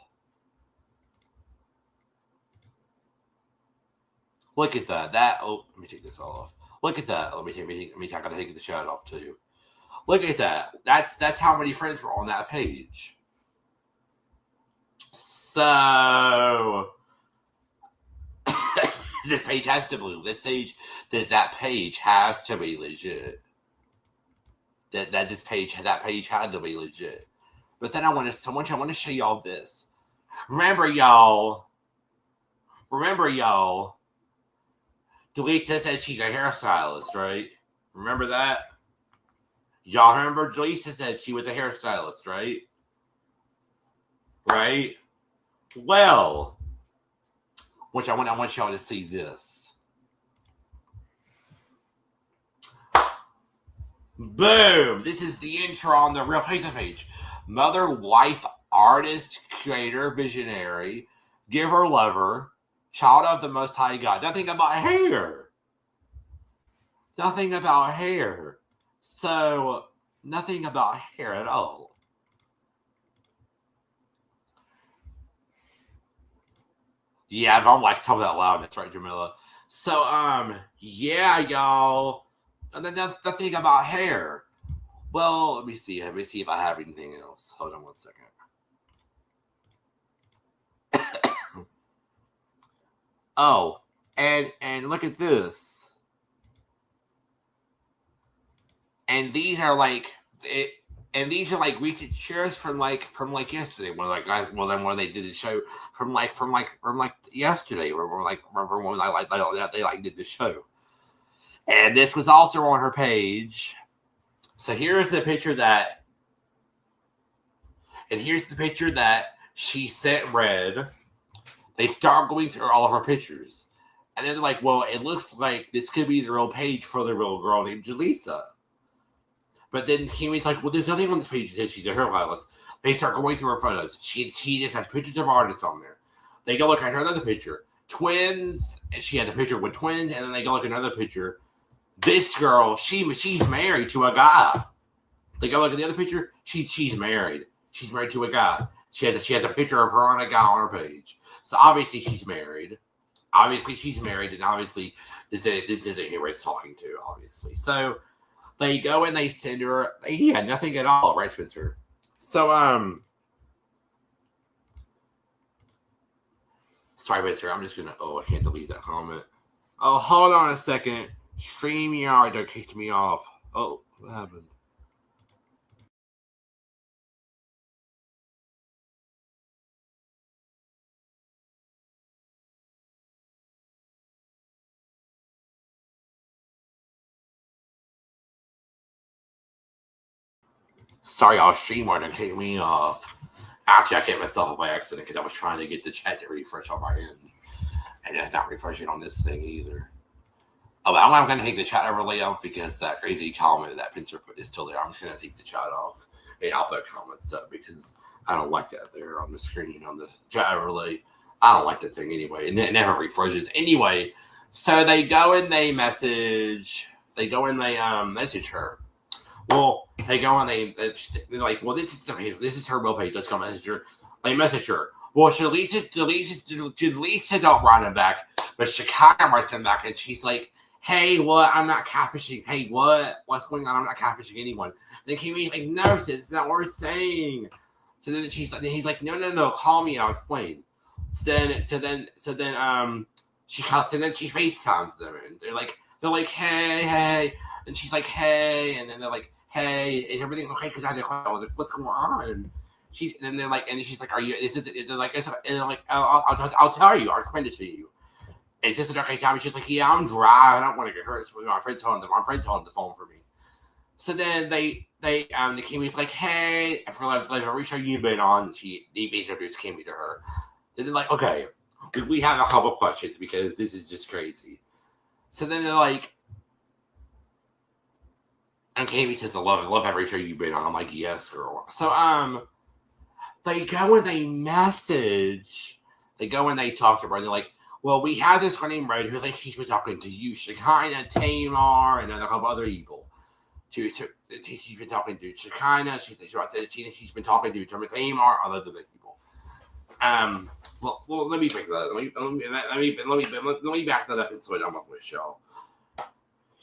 Look at that. Let me take this all off. Look at that. I gotta take the shot off too. Look at that. That's how many friends were on that page. So this page has to be that page has to be legit. That page had to be legit. But then I want to show y'all this. Remember, y'all. Jalissa said she's a hairstylist, right? Remember that? Y'all remember Jalissa said she was a hairstylist, right? Right? Well, I want y'all to see this. Boom! This is the intro on the Real Facebook page. Mother, wife, artist, creator, visionary, giver, lover, child of the Most High God. Nothing about hair. Nothing about hair. So, nothing about hair at all. Yeah, I don't like some of that loudness, right, Jamila? So, yeah, y'all. And then nothing about hair. Well, let me see. Let me see if I have anything else. Hold on one second. Oh, and look at this. And these are like recent shares from yesterday when when they did the show from yesterday or when they did the show. And this was also on her page. So here's the picture that she sent Red. They start going through all of her pictures. And then they're like, well, it looks like this could be the real page for the real girl named Jalissa. But then Kimmy's like, well, there's nothing on this page that says she's a hairstylist. They start going through her photos. She just has pictures of artists on there. They go look at her another picture. Twins. And she has a picture with twins. And then they go look at another picture. This girl, she's married to a guy. They go look at the other picture. She's married. She's married to a guy. She has a picture of her and a guy on her page. So obviously she's married. And obviously this isn't who Red's talking to, obviously. So they go and they send her nothing at all, right, Spencer? So sorry, Spencer, I'm just gonna I can't delete that comment. Oh, hold on a second. StreamYard kicked me off. Oh, what happened? Sorry, y'all. StreamYard kicked me off. Actually, I kicked myself off by accident because I was trying to get the chat to refresh on my end. And it's not refreshing on this thing either. Oh, but I'm going to take the chat overlay off because that crazy comment that Pincer put is still there. I'm just going to take the chat off and I'll put comments up because I don't like that there on the screen on the chat overlay. I don't like that thing anyway. And it never refreshes. Anyway, so they go and they message. They go and they message her. Well, they go and they're like, well, this is her real page. Let's go message her. They message her. Well, Jalissa don't write him back, but Shekinah writes him back, and she's like, hey, what? I'm not catfishing. Hey, what? What's going on? I'm not catfishing anyone. Then Kimmy's like, no, sis, it's not what we're saying. So then he's like, no, call me, I'll explain. So then she FaceTimes them, and they're like, hey, and she's like, hey, and then they're like, hey, is everything okay? Because I was like, what's going on? And she's like, are you? I'll tell you. I'll explain it to you. And it's just an okay time. She's like, yeah, I'm dry. I don't want to get hurt. So my friend's holding the phone for me. So then the Kimmy's like, hey, I feel like every show you've been on, they introduced Kimmy to her. And they're like, okay, we have a couple questions because this is just crazy. So then they're like, and Kimmy says, I love every show you've been on. I'm like, yes, girl. So they go and they message. They go and they talk to her. And they're like, well, we have this girl named Red who thinks she's been talking to you, Shekinah, Tamar, and then a couple other people. She's been talking to Shekinah. She thinks she's been talking to Tamar, all those other people. Well, let me break that. Let me back that up and slow down my voice, y'all.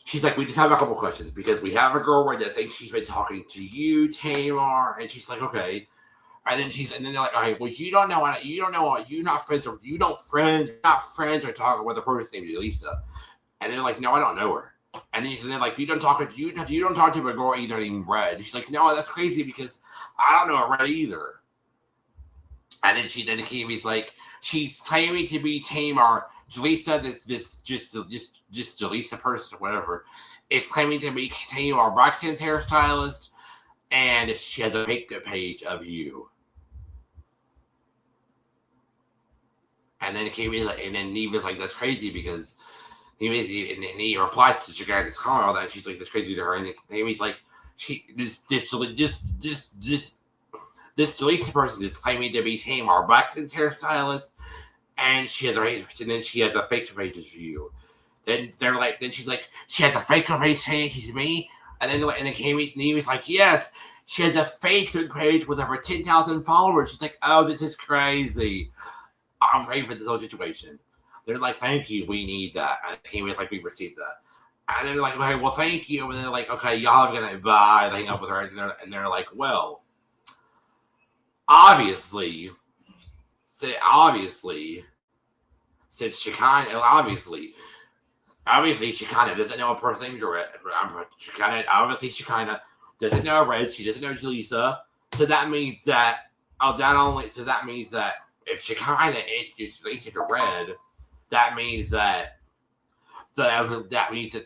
She's like, we just have a couple questions because we have a girl right that thinks she's been talking to you, Tamar, and she's like, okay. And then they're like, okay, well, you're not friends or talking with a person named Jalissa. And they're like, no, I don't know her. And they're like, you don't talk to a girl either named Red. And she's like, no, that's crazy because I don't know Red either. And then Kiwi's like, she's claiming to be Tamar. Jalissa, this Jalissa person or whatever, is claiming to be Tamar Braxton's hairstylist, and she has a fake page of you. And then Kiwi, and then Neva's like, that's crazy because he replies to Chicago's comment all that. She's like, that's crazy to her. And Kiwi's like, this Jalissa person is claiming to be Tamar Braxton's hairstylist, and she has a fake page of you. Then she's like, she has a fake page saying she's me, and then Kiwi's like, yes, she has a Facebook page with over 10,000 followers. She's like, oh, this is crazy. I'm ready for this whole situation. They're like, thank you, we need that. And Kiwi's like, we received that. And they're like, okay, well, thank you. And they're like, okay, y'all are gonna bye. They hang up with her, and they're like, well, obviously, since Shekinah, obviously Shekinah doesn't know a person named Red. Shekinah doesn't know Red. She doesn't know Jalissa. So that means that if Shekinah introduced Jalissa to Red, that means that the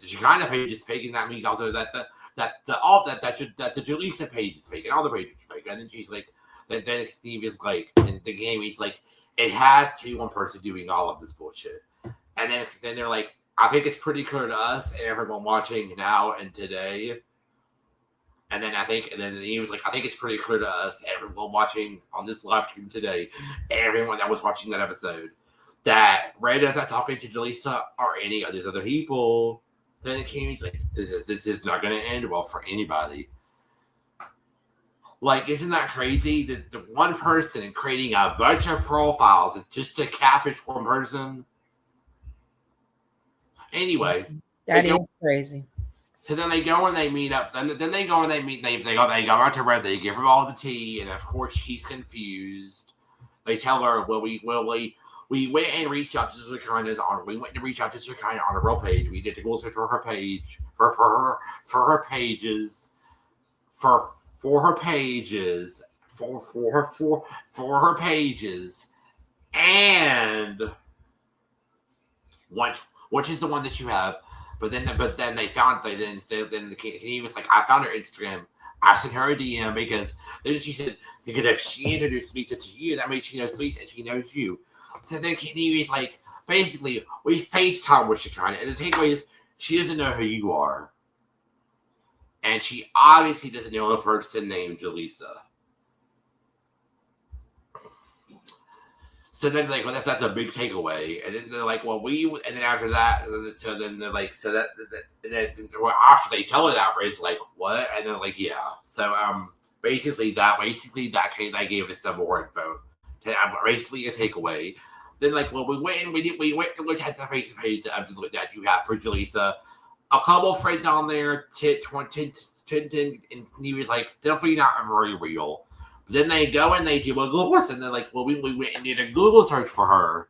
Shekinah page is fake, and that means also that the Jalissa page is fake, and all the pages are fake. And then she's like, then Steve is like, in the game, he's like, it has to be one person doing all of this bullshit. And then they're like, I think it's pretty clear to us and everyone watching now and today. And then he was like, I think it's pretty clear to us, everyone watching on this live stream today, everyone that was watching that episode, that Red is not talking to Jalissa or any of these other people. Then it came, he's like, this is not going to end well for anybody. Like, isn't that crazy? The one person creating a bunch of profiles just to catfish one person? Anyway. That is crazy. So then they go and they meet up. Then they go and they meet. They go out to Red. They give her all the tea, and of course she's confused. They tell her, "Well, we went and reached out to Shekinah's on. We went to reach out to Shekinah on a real page. We did the Google search for her page for her pages for her pages and which is the one that you have." But then they found he was like, I found her Instagram. I sent her a DM because then she said, because if she introduced Lisa to you, that means she knows Lisa and she knows you. So then he was like, basically, we FaceTime with Shekinah, and the takeaway is she doesn't know who you are. And she obviously doesn't know a person named Jalissa. So then, like, well, that's a big takeaway. And then they're like, well, and then after that, so then they're like, so that and then after they tell her that, Red's like, what? And they're like, yeah. So, basically that gave us some more info. Basically a takeaway. Then, like, well, we went and looked at the Facebook page that you have for Jalissa. A couple of friends on there, and he was like, definitely not very real. Then they go and they do a Google, and they're like, well, we went and did a Google search for her,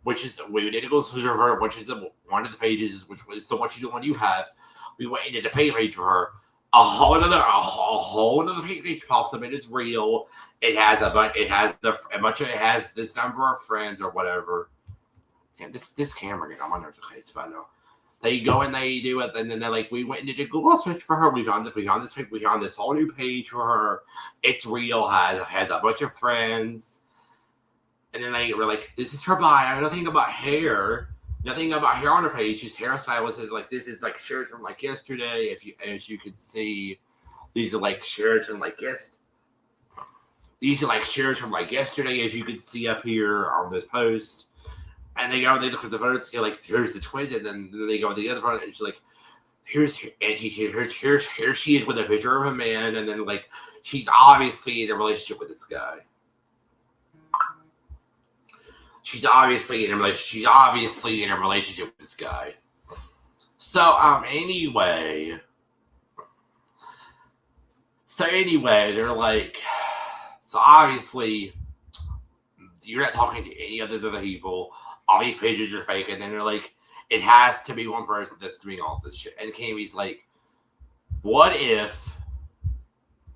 we did a Google search for her, which is one of the pages, which was the one you have. We went and did a page for her. A whole other page pops up, and it's real. It has this number of friends or whatever. And this camera, I'm on there. Okay, it's fine though. They go and they do it, and then they're like, we went and did a Google search for her. We found this whole new page for her. It's real, has a bunch of friends. And then they were like, this is her bio. Nothing about hair on her page. She's hairstylist. Like, this is like shares from like yesterday. As you can see, these are like shares from like yesterday, as you can see up here on this post. And they go and they look at the photos, they're like, here's the twins, and then they go to the other photo, and she's like, here she is with a picture of a man, and then like she's obviously in a relationship with this guy. She's obviously in a relationship with this guy. So anyway, they're like, so obviously you're not talking to any of those other people. All these pages are fake, and then they're like, it has to be one person that's doing all this shit. And Kami's like, what if?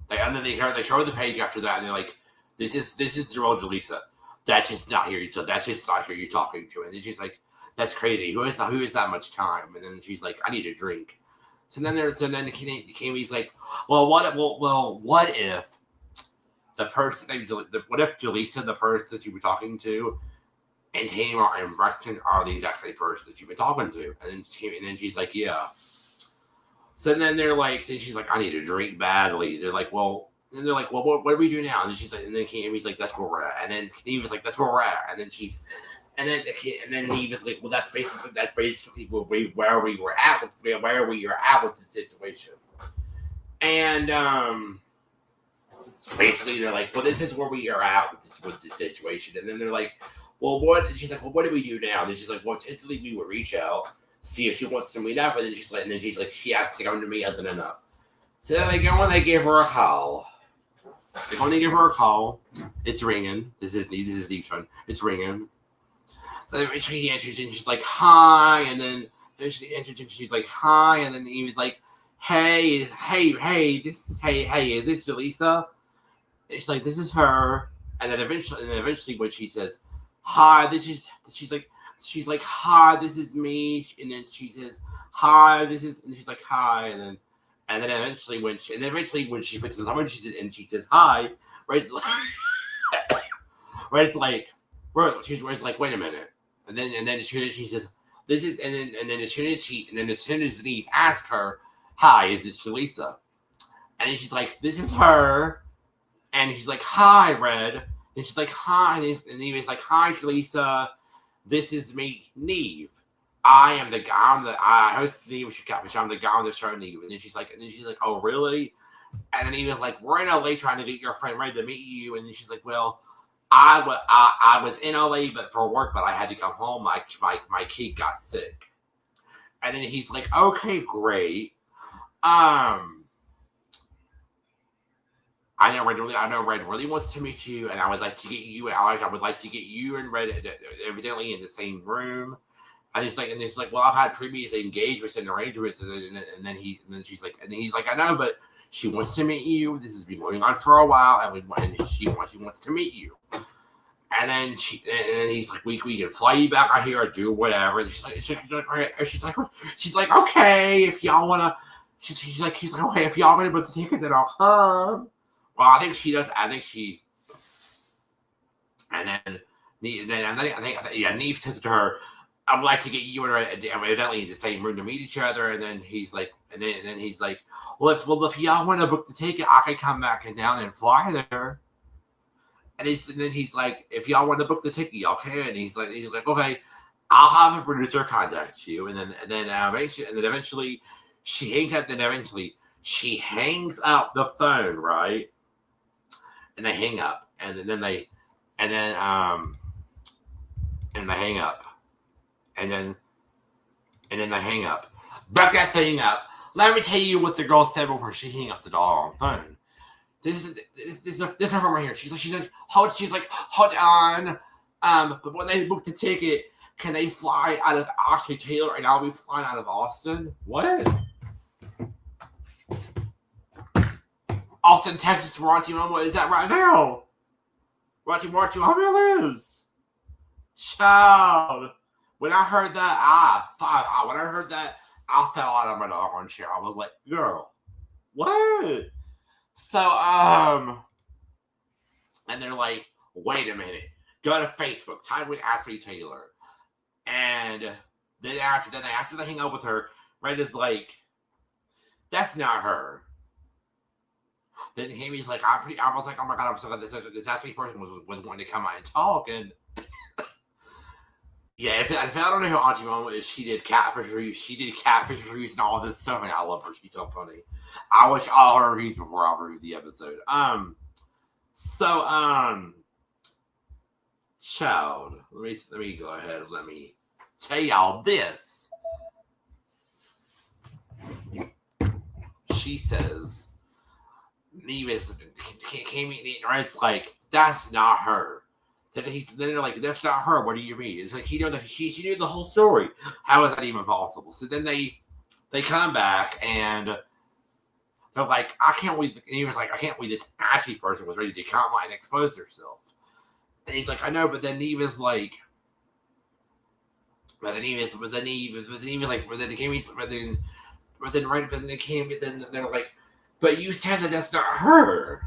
And then they show the page after that, and they're like, this is the real Jalissa. That's just not here. That's just not who you're talking to. And then she's like, that's crazy. Who is that much time? And then she's like, I need a drink. So then Kami's like, well, what if the person, what if Jalissa, the person that you were talking to, and Tamar and Braxton are the exact same person that you've been talking to? And then she's like, yeah. So then they're like, then she's like, I need a drink badly. They're like, well, what do we do now? And then she's like, and then Kami's like, that's where we're at. And then Eve was like, that's where we're at. And then Eve was like, well, that's basically where we were at with the situation. And basically they're like, well, this is where we are at with the situation. And then they're like, well, what? And she's like, well, what do we do now? And then she's like, well, typically we would reach out, see if she wants to meet up. And then she's like, she has to come to me other than enough. So then they go and they give her a call. They're going to give her a call. It's ringing. This is Eve's phone. It's ringing. So then she answers and she's like, hi. And then she answers and she's like, hi. And then Eve is like, hey, is this Jalissa? And she's like, this is her. And then eventually when she says, hi, she's like, hi, this is me. And then she says, hi, and she's like, hi. And then eventually when she picks the number and she says hi, right? It's like, it's like, wait a minute. And then as soon as she says this is, and then as soon as Eve asks her, hi, is this Jalissa? And then she's like, this is her. And she's like, hi, Red. And she's like, hi. And Eve is like, hi, Jalissa. This is me, Neve. I host Neve with CATFISH. I'm the guy on the show, Neve. And then she's like, oh, really? And then Eve is like, we're in LA trying to get your friend ready to meet you. And then she's like, well, I was in LA but for work, but I had to come home. My kid got sick. And then he's like, okay, great. I know Red really wants to meet you, and I would like to get you, Alec. I would like to get you and Red evidently in the same room. And he's like, well, I've had previous engagements and arrangements, and then he's like, I know, but she wants to meet you. This has been going on for a while, and she wants to meet you. And then he's like, we can fly you back out here or do whatever. And she's like, okay, if y'all wanna. She's like, okay, if y'all wanna book the ticket, then I'll come. Well, I think she does. And then Neve says to her, I would like to get you and her evidently in the same room to meet each other. And then he's like, well, if y'all want to book the ticket, I can come back and down and fly there. And then he's like, if y'all want to book the ticket, y'all can. And he's like, okay, I'll have a producer contact you. And then eventually she hangs up. Then eventually she hangs up the phone, right? And they hang up. And then they hang up. And then they hang up. Back that thing up. Let me tell you what the girl said before she hung up the doggone phone. This is from right here. She's like, hold on. But when they book the ticket, can they fly out of Ashley Taylor and I'll be flying out of Austin? What? Austin, Texas, Ronti Mama, is that right now? Ronti Mama lives. Child. When I heard that, I fell out of my doggone chair. I was like, girl, what? So, and they're like, wait a minute. Go to Facebook, type with Ashley Taylor. And then after they hang out with her, Red is like, that's not her. Then Amy's like, I was like, oh my God, I'm so glad this Ashley person was going to come out and talk. And yeah, if I don't know who Auntie Mama is, she did CATFISH reviews and all this stuff, and I love her. She's so funny. I watch all her reviews before I review the episode. Child, let me go ahead. Let me tell y'all this. She says, Nevis came in, it's like, that's not her. Then they're like, that's not her. What do you mean? It's like she knew the whole story. How is that even possible? So then they come back and They're like, I can't believe, and he was like, I can't believe this Ashley person was ready to come out and expose herself. And he's like, I know, but then he was like, then they're like, but you said that that's not her.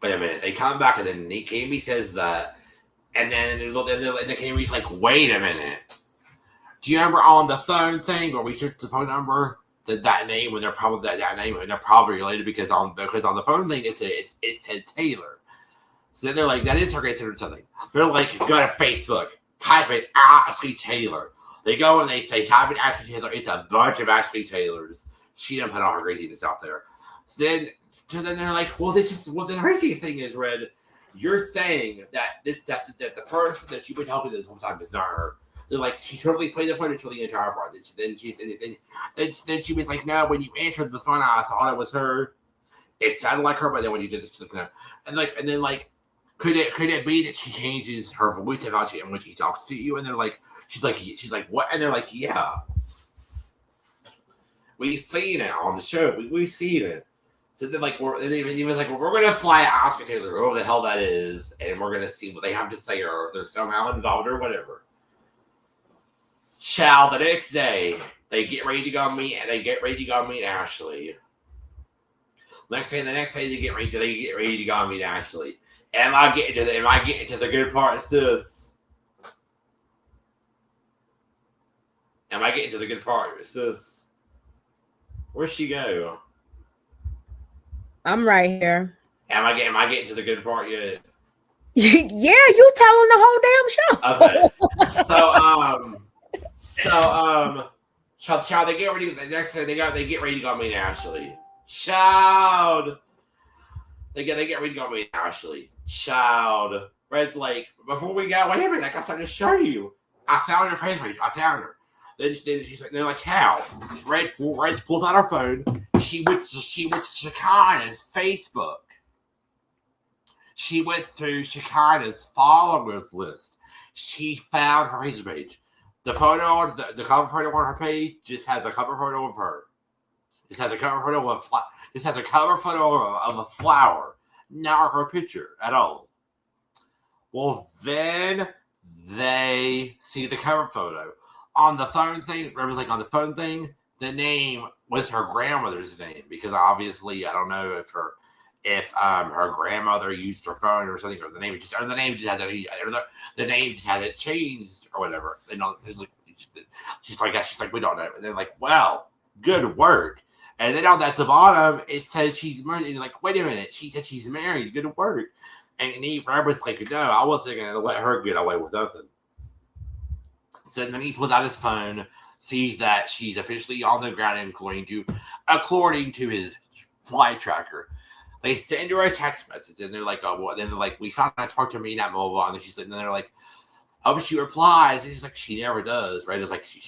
Wait a minute, they come back and then Kami says that, and then Kami's like, wait a minute. Do you remember on the phone thing where we searched the phone number, that name, when they're probably that name, and they're probably related because on the phone thing it said Taylor. So then they're like, that is her considered something. They're like, go to Facebook, type in Ashley Taylor. They go and they type in Ashley Taylor. It's a bunch of Ashley Taylors. She done put all her craziness out there. So then they're like, the craziest thing is, Red, you're saying that that the person that you've been helping this whole time is not her. They're like, she totally played the phone until the entire part. Then she was like, no, when you answered the phone, I thought it was her. It sounded like her, but then when you did this, no. And then could it be that she changes her voice about you and when she talks to you? And they're like, she's like, what? And they're like, yeah, we've seen it on the show. We've seen it. So then we're gonna fly Oscar Taylor, whoever the hell that is, and we're gonna see what they have to say, or if they're somehow involved or whatever. The next day, they get ready to go meet Ashley. The next day they get ready to go meet Ashley. Am I getting to the good part, sis? Am I getting to the good part, sis? Where'd she go? I'm right here. Am I getting to the good part yet? Yeah, you telling the whole damn show. Okay. Child, they get ready. The next day they get ready to go meet Ashley. Child, they get ready to go meet Ashley. Child, Red's like, before we go, wait a minute, I got something to show you. I found her Facebook page. I found her. Then she's like, they're like, how? Red pulls out her phone. She went to Shekinah's Facebook. She went through Shekinah's followers list. She found her Facebook page. The photo, the cover photo on her page just has a cover photo of her. It has a cover photo of a flower, not her picture at all. Well, then they see the cover photo on the phone thing. Remember, on the phone thing, the name was her grandmother's name because obviously I don't know if her grandmother used her phone or something, or the name just hasn't changed or whatever. She's like, we don't know. And they're like, well, good work. And then at the bottom it says she's married. And you're like, wait a minute, she said she's married. Good work. And Robert's like, no, I wasn't gonna let her get away with nothing. So then he pulls out his phone, sees that she's officially on the ground and going to, according to his flight tracker. They send her a text message, and they're like, "Oh, well." Then they're like, "We found out part to me at mobile," and then they're like, "Oh, but she replies." And she's like, "She never does." Right? It's like she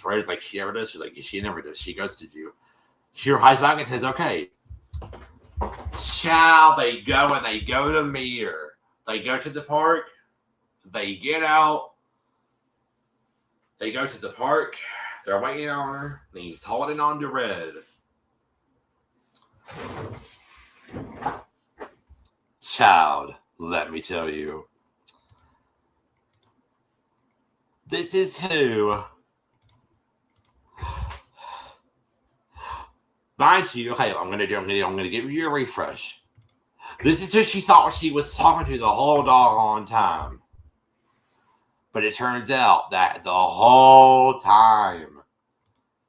never does. She's like, "She never does." She ghosted you. She replies back and says, "Okay." Child, they go to meet her. They go to the park. They get out. They go to the park. They're waiting on her. And he's holding on to Red. Child, let me tell you. This is who. Mind you, okay, I'm gonna give you a refresh. This is who she thought she was talking to the whole doggone time. But it turns out that the whole time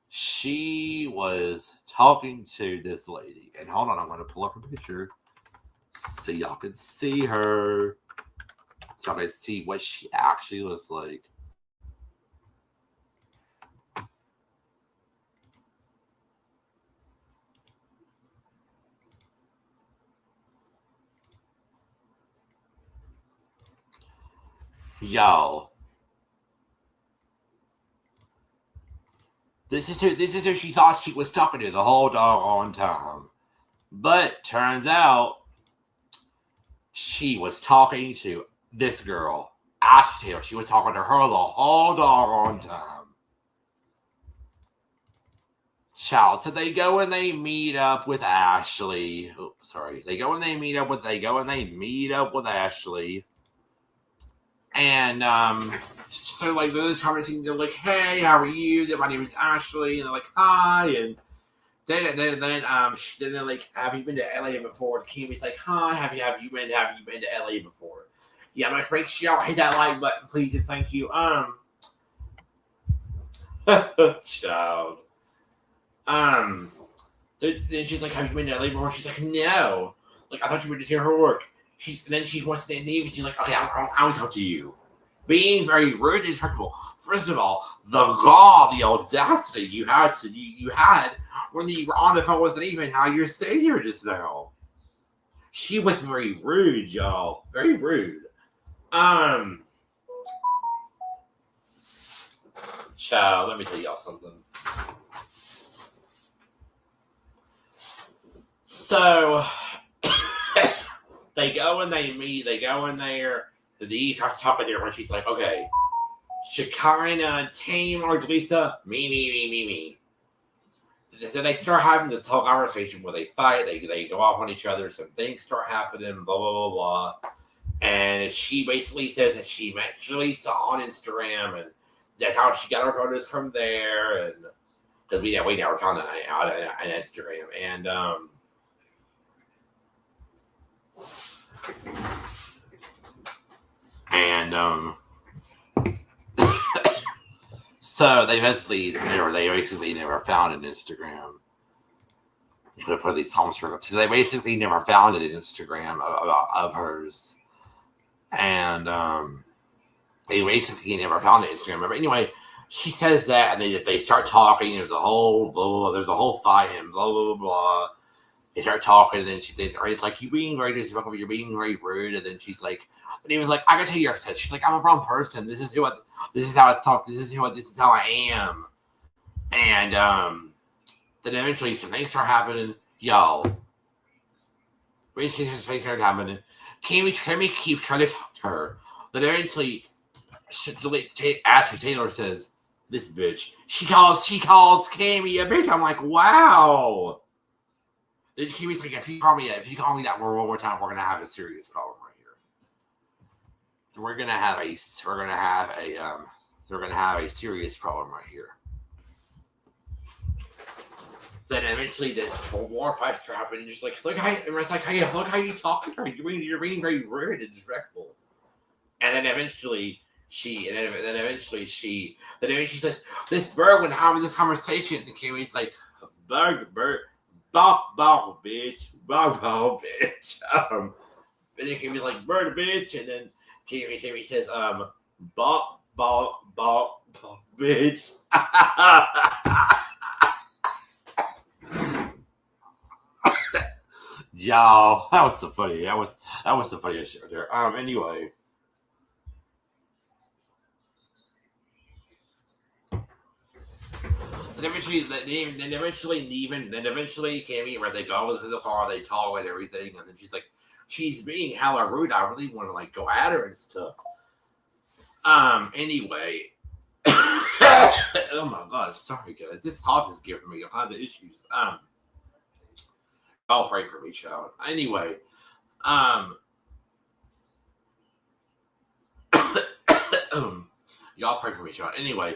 she was talking to this lady. And hold on, I'm gonna pull up her picture. So y'all can see her. So y'all can see what she actually looks like. Y'all. This is who she thought she was talking to the whole doggone time. But turns out she was talking to this girl, Ashley Taylor. She was talking to her the whole doggone time. Child. So they go and they meet up with Ashley. Oh, sorry. They go and they meet up with Ashley. And so like those conversations, they're like, "Hey, how are you? My name is Ashley," and they're like, "Hi," and then they're like, "Have you been to LA before?" And Kimmy's like, "Hi, have you been to LA before?" Yeah, my freak shout, hit that like button, please, and thank you. Child. Then she's like, "Have you been to LA before?" She's like, "No." Like, I thought you were to hear her work. Then she wants to leave, and she's like, "Okay, I'll talk to you." Being very rude and disrespectful. First of all, the audacity you had when you were on the phone with even how you're sitting here just now. She was very rude, y'all. Very rude. Child, let me tell y'all something. So they go and they meet. They go in there. The D starts talking to her, and she's like, "Okay, Shekinah, Tame, or Jalissa, me. So they start having this whole conversation where they fight. They go off on each other. Some things start happening. Blah blah blah blah. And she basically says that she met Jalissa on Instagram, and that's how she got her photos from there. And because we never found it out on Instagram, and so they basically never found an Instagram. Put these homes for they basically never found an Instagram of hers, and they basically never found an Instagram. But anyway, she says that, and they start talking. There's a whole fight and blah blah blah blah. They start talking, and then it's like, "You being very disrespectful, you're being very rude." And then she's like, and he was like, "I can tell you're upset." She's like, "I'm a wrong person. This is how it's talked. This is how I am." And then eventually some things start happening, y'all. When things start happening, Kimmy keeps trying to talk to her. Then eventually, Ashley Taylor says, "This bitch." She calls Kimmy a bitch. I'm like, wow. Then Kimmy's like, if you call me that one more time, we're gonna have a serious problem right here. We're gonna have a serious problem right here. Then eventually this war fight starts happening, and just like, look how you talk to her. You're being very rude and disrespectful. And then eventually she says, "This bird when having this conversation," and Kimmy's like, bird. Ball, bitch. And then Kimmy's like, "Bird, bitch," and then Kimmy says, ball, bitch. Y'all, that was so funny. That was the funniest shit right there. Anyway. Then eventually, Kimmy, where they go to the car, they talk and everything, and then she's like, she's being hella rude. I really want to like go at her and stuff. Anyway, oh my god, sorry guys, this talk is giving me all kinds of issues. I'll pray for me, child. Anyway, y'all pray for me, child. Anyway,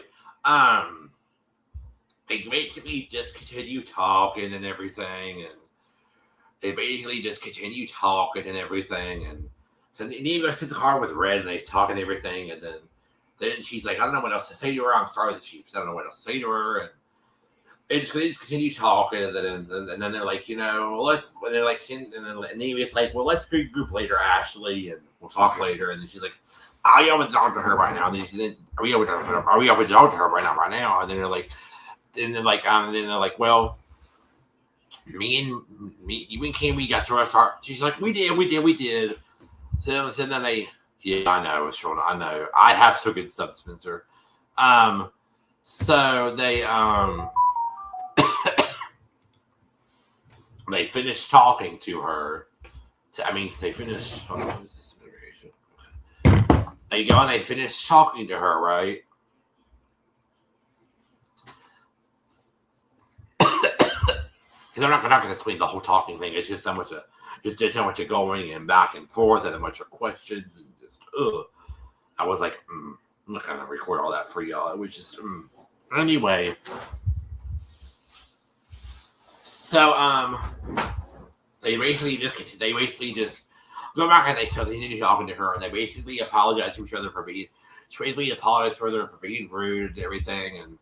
they basically just continue talking and everything, and so then he goes to the car with Red, and they're talking and everything, and then she's like, "I don't know what else to say to her. I'm sorry that I don't know what else to say to her," and they just continue talking, and then they're like, and he was like, "Well, let's regroup later, Ashley, and we'll talk later." And then she's like, "Are you able to talk to her right now?" And then are we able to talk to her right now? And then they're like, "Well, you and Kimmy got to us." She's like, we did. So then they, yeah, I know, Shona, I know. I have took it sub Spencer. So they they finished talking to her. They finished. Hold on, what is this notification? They go and they finish talking to her, right? because I'm not going to explain the whole talking thing. It's just so much of going and back and forth and a bunch of questions and just I was like, I'm not going to record all that for y'all. It was just anyway. So they basically just go back and they continue talking to her, and they basically apologize to each other for being. She basically apologized further for being rude and everything, and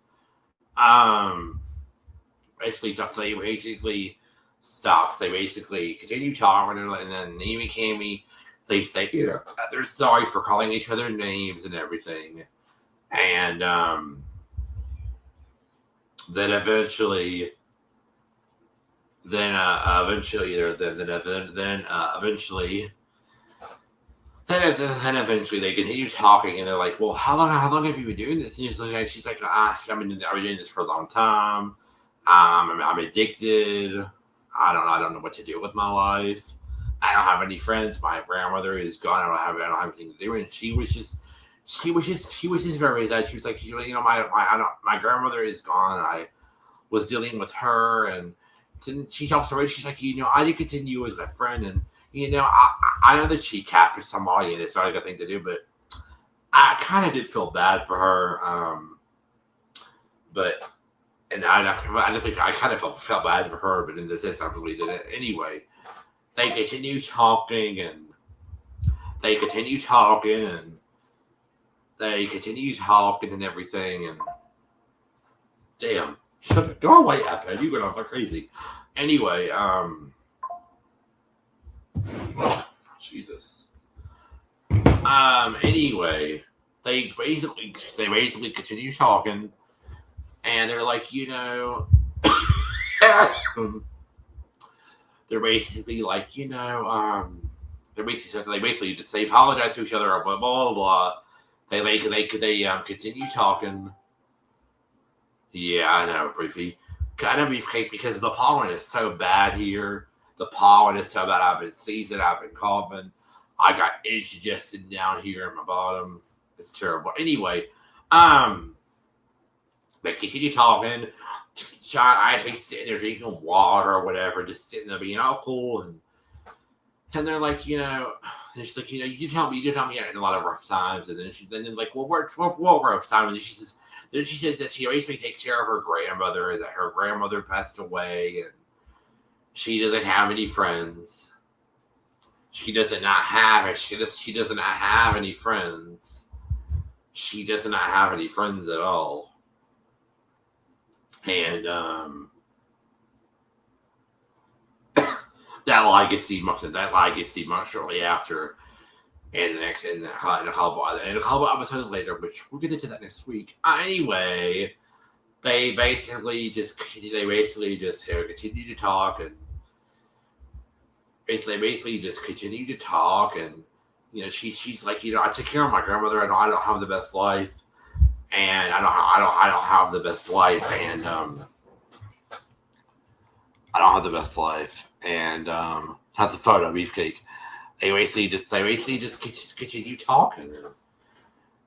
basically stuff. They basically stopped. They basically continue talking, and then Amy Cammy, they say they're sorry for calling each other names and everything, and then eventually. Then eventually they continue talking, and they're like, "Well, how long have you been doing this?" And she's like, "I've been doing this for a long time. I'm addicted. I don't know what to do with my life. I don't have any friends. My grandmother is gone. I don't have anything to do." And she was just very sad. She was like, my grandmother is gone. I was dealing with her, and she talks to her. She's like, I did continue as my friend, and I know that she catfished somebody, and it's not a good thing to do, but I kind of did feel bad for her. I kind of felt bad for her, but in the sense, I really didn't. Anyway, they continue talking, and everything, and damn. Go away, iPad. You're gonna go crazy. Anyway, Jesus. Anyway, they basically continue talking, and they're like, they're basically like, they apologize to each other, blah blah blah. They continue talking. Yeah, I know, briefly. Kind of beefcake because the pollen is so bad here. The pollen is so bad. I've been sneezing. I've been coughing. I got indigestion down here in my bottom. It's terrible. Anyway, they continue talking. I actually sitting there drinking water or whatever, just sitting there being all cool, and they're like, they're just like, you did tell me in a lot of rough times, and then like, well, what rough time? And then she says that she basically takes care of her grandmother, that her grandmother passed away, and she doesn't have any friends. She does not have any friends. She does not have any friends at all. And that lie gets debunked shortly after. And in a couple episodes later, which we'll get into that next week. Anyway, they basically just continue to talk, and basically just continue to talk, and she's like, I take care of my grandmother. I don't have the best life, and I don't have the best life, and I don't have the best life, and have the photo beefcake. They basically just continue talking.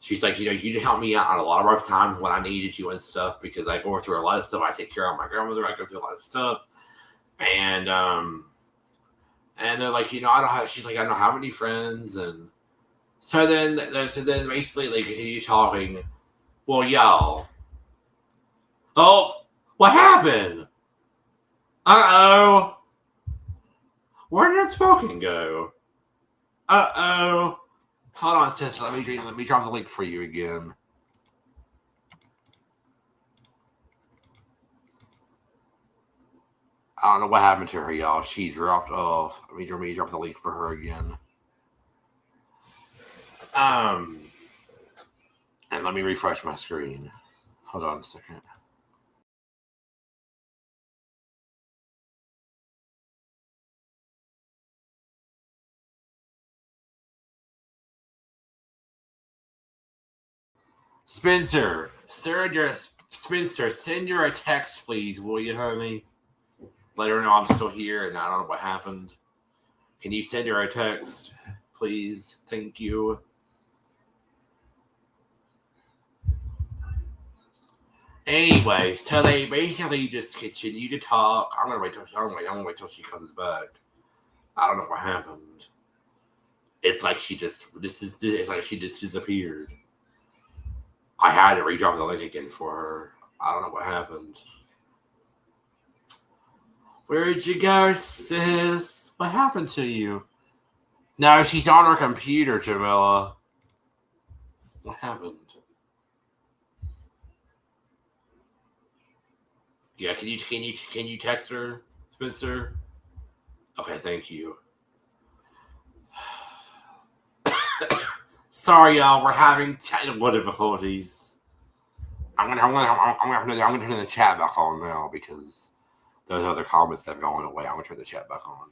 She's like, you helped me out on a lot of rough times when I needed you and stuff, because I go through a lot of stuff. I take care of my grandmother. I go through a lot of stuff, and they're like, she's like, I don't have any friends, and so then basically they continue talking. Well, y'all. Oh, what happened? Uh-oh. Where did Unspoken go? Uh-oh. Hold on, sis. Let me drop the link for you again. I don't know what happened to her, y'all. She dropped off. Let me drop the link for her again. And let me refresh my screen. Hold on a second. Spencer, send her a text, please, will you, honey? Let her know I'm still here and I don't know what happened. Can you send her a text, please? Thank you. Anyway, so they basically just continue to talk. I'm gonna wait till she comes back. I don't know what happened. It's like she just disappeared. I had to redrop the link again for her. I don't know what happened. Where'd you go, sis? What happened to you? No, she's on her computer, Jamila. What happened? Yeah, can you text her, Spencer? Okay, thank you. Sorry, y'all. We're having technical difficulties. I'm gonna turn the chat back on now because those other comments have gone away. I'm gonna turn the chat back on.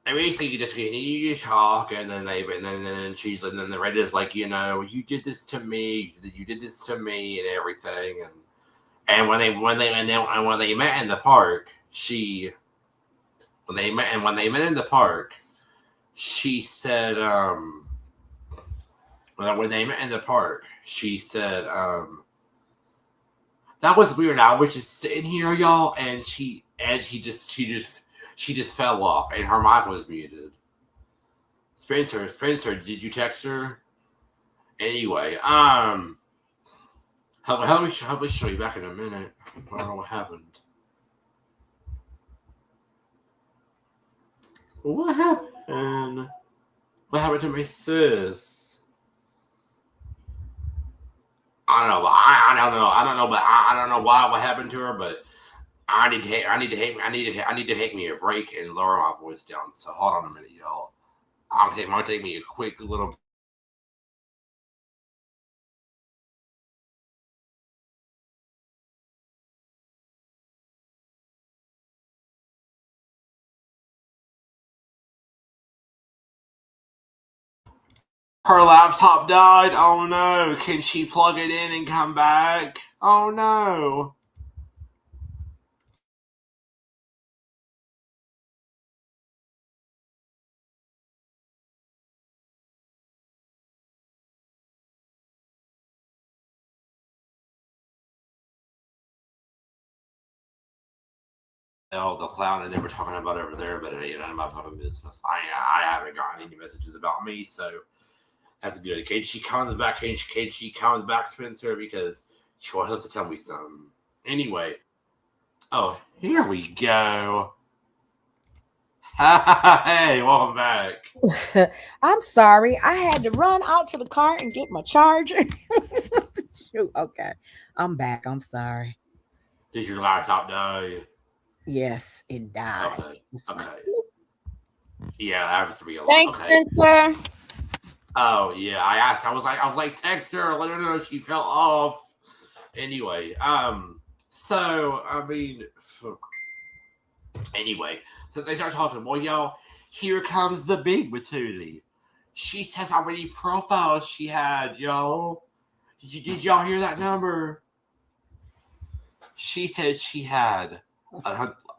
And basically, you just continue to talk, and then the Reddit's like, you know, you did this to me, and everything, and when they met in the park, when they met in the park, she said, when they met in the park, she said, that was weird. I was just sitting here, y'all, and she just fell off, and her mic was muted. Spencer, did you text her? Anyway, I'll show you back in a minute. I don't know what happened. What happened? What happened to my sis? I don't know. I don't know. But I don't know what happened to her. But I need to take me a break and lower my voice down. So hold on a minute, y'all. It might take me a quick little. Her laptop died. Oh no. Can she plug it in and come back? Oh no. The clown that they were talking about over there, but it ain't none of my fucking business. I haven't gotten any messages about me, so that's good. Can she comes back? Can she comes back, Spencer? Because she wants to tell me something. Anyway, oh, here we go. Hey, welcome back. I'm sorry. I had to run out to the car and get my charger. Shoot. Okay. I'm back. I'm sorry. Did your laptop die? Yes, it died. Okay. Yeah, that happens to be a lot. Thanks, Spencer. Oh yeah, I was like, text her, let her know she fell off. Anyway, so I mean, anyway, so they start talking. Well, y'all, here comes the big matootie. She says how many profiles she had, y'all. Did y'all hear that number? She said she had.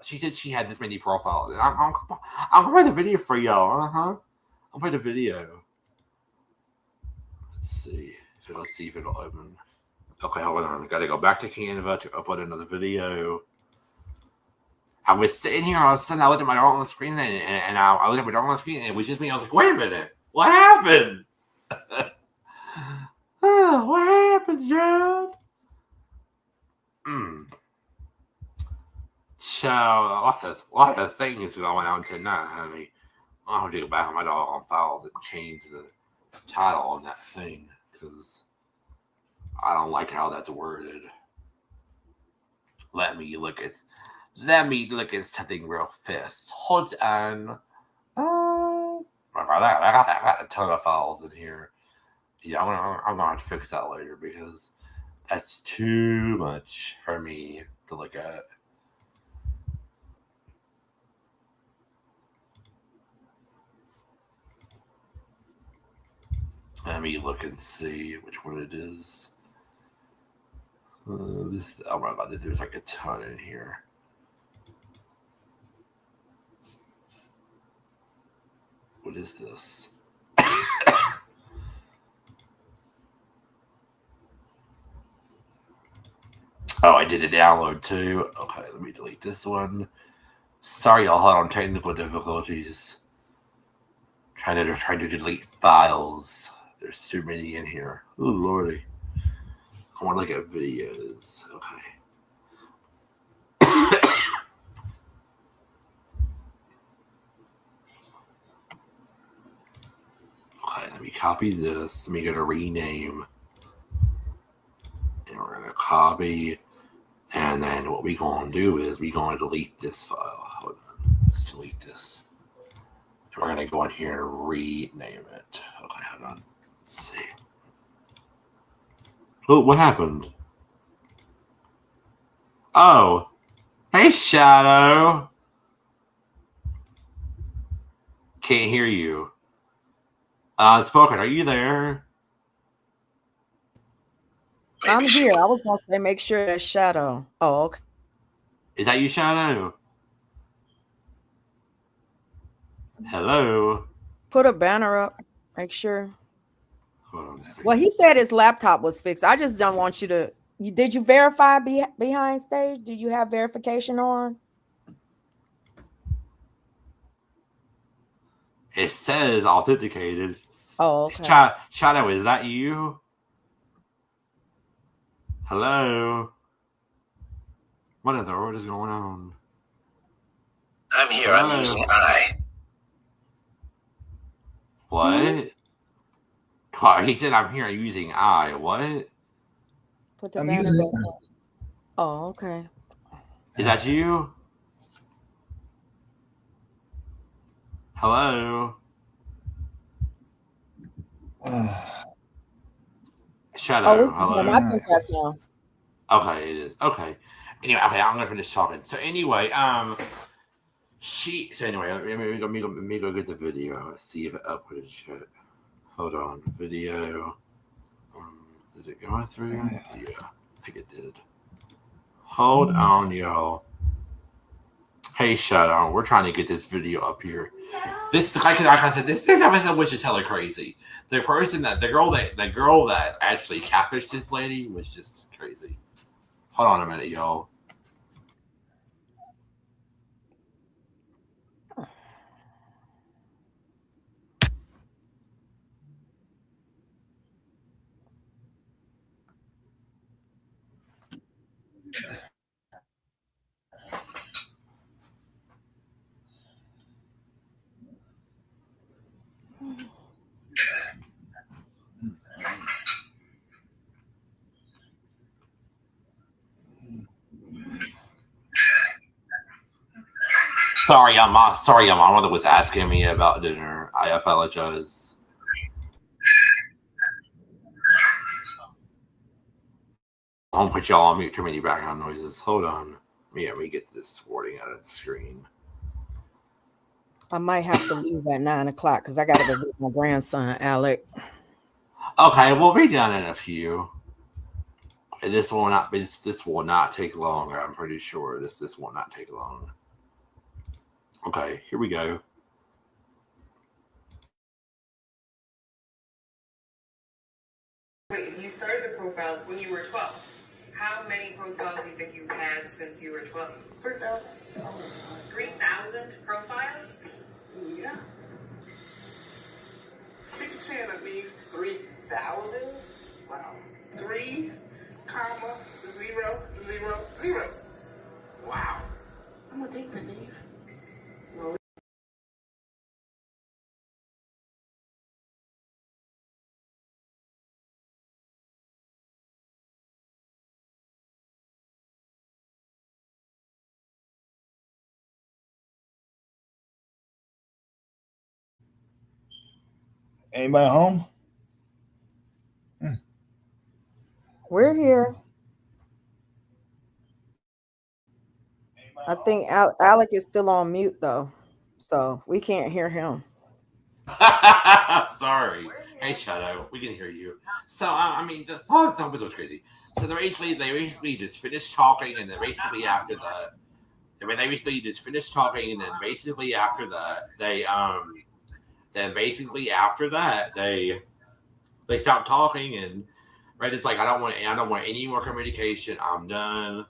She said she had this many profiles. I'm gonna play the video for y'all. I'll play the video. Let's see if it'll open. Okay, hold on. I gotta go back to Canva to upload another video. I was sitting here, all of a sudden I looked at my daughter on the screen, and I looked at my daughter on the screen, and it was just me. I was like, wait a minute, what happened? Oh, what happened, John? So a lot of things going on tonight, honey. I'll have to go back on my doggone files and change the title on that thing because I don't like how that's worded. Let me look at something real fast. Hold on. I got a ton of files in here. Yeah, I'm gonna have to fix that later because that's too much for me to look at. Let me look and see which one it is. Oh my god, there's like a ton in here. What is this? Oh, I did a download too. Okay, let me delete this one. Sorry, y'all had on technical difficulties. Trying to delete files. There's too many in here. Oh lordy. I want to look at videos. Okay. Okay, let me copy this. Let me go to rename. And we're gonna copy. And then what we gonna do is we gonna delete this file. Hold on. Let's delete this. And we're gonna go in here and rename it. Okay, hold on. Let's see. Oh, what happened? Oh. Hey, Shadow. Can't hear you. Unspoken, are you there? I'm here. I was gonna say make sure that's Shadow. Oh, okay. Is that you, Shadow? Hello? Put a banner up. Make sure. Hold on a second. Well, he said his laptop was fixed. I just don't want you to. Did you verify behind stage? Did you have verification on? It says authenticated. Oh, okay. Shadow, is that you? Hello? What in the world is going on? I'm here. Hello? I'm using I. What? Oh, he said I'm here using I. What? Put the I'm banner using up. Oh, okay. Is that you? Hello? Shadow, hello? I think that's him. Okay, it is. Okay. Anyway, okay, I'm gonna finish talking. So anyway, let me go get the video. See if it uploaded shit. Hold on, video. Did it go through? Yeah, I think it did. Hold on, y'all. Hey, Shadow, we're trying to get this video up here. This, like I said, this episode was just hella crazy. The girl that actually catfished this lady was just crazy. Hold on a minute, y'all. Sorry, my mother was asking me about dinner. I apologize. I won't put y'all on mute. Too many background noises. Hold on. Let me get this wording out of the screen. I might have to leave at 9 o'clock because I got to go visit my grandson, Alec. Okay, we'll be done in a few. This will not take long. I'm pretty sure this will not take long. Okay, here we go. Wait, you started the profiles when you were 12. How many profiles do you think you've had since you were 12? 3,000. 3,000 profiles? Yeah. Keep your chin up, Eve. 3,000? Wow. 3, 0, 0, 0. Wow. I'm gonna take that, Eve. Well, Anybody home? We're here. I think Alec is still on mute though, so we can't hear him. Sorry. Hey, Shadow, we can hear you. So, I mean, the whole episode was crazy. So they basically just finished talking, and then basically after that, they just finished talking, and then basically after that, they stopped talking, and Red is like, I don't want any more communication. I'm done.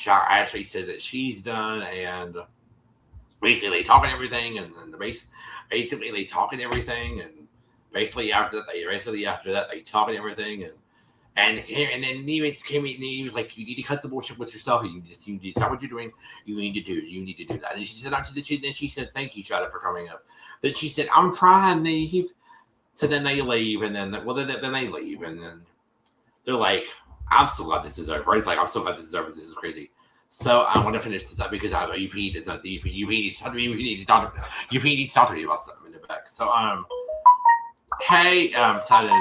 Ashley says that she's done, and basically they talking everything, and then basically they talking everything, and basically after that they talking everything, and then he was like, you need to cut the bullshit with yourself. You need to stop what you're doing. You need to do that. And she said, then she said, thank you, Shadow, for coming up. Then she said, I'm trying, Neve. So then they leave, and then they leave, and then they're like, I'm so glad this is over. It's like, I'm so glad this is over. This is crazy. So I want to finish this up because I have a UP. It's not the UP. UP needs to talk to me about something in the back. So hey, Tatted,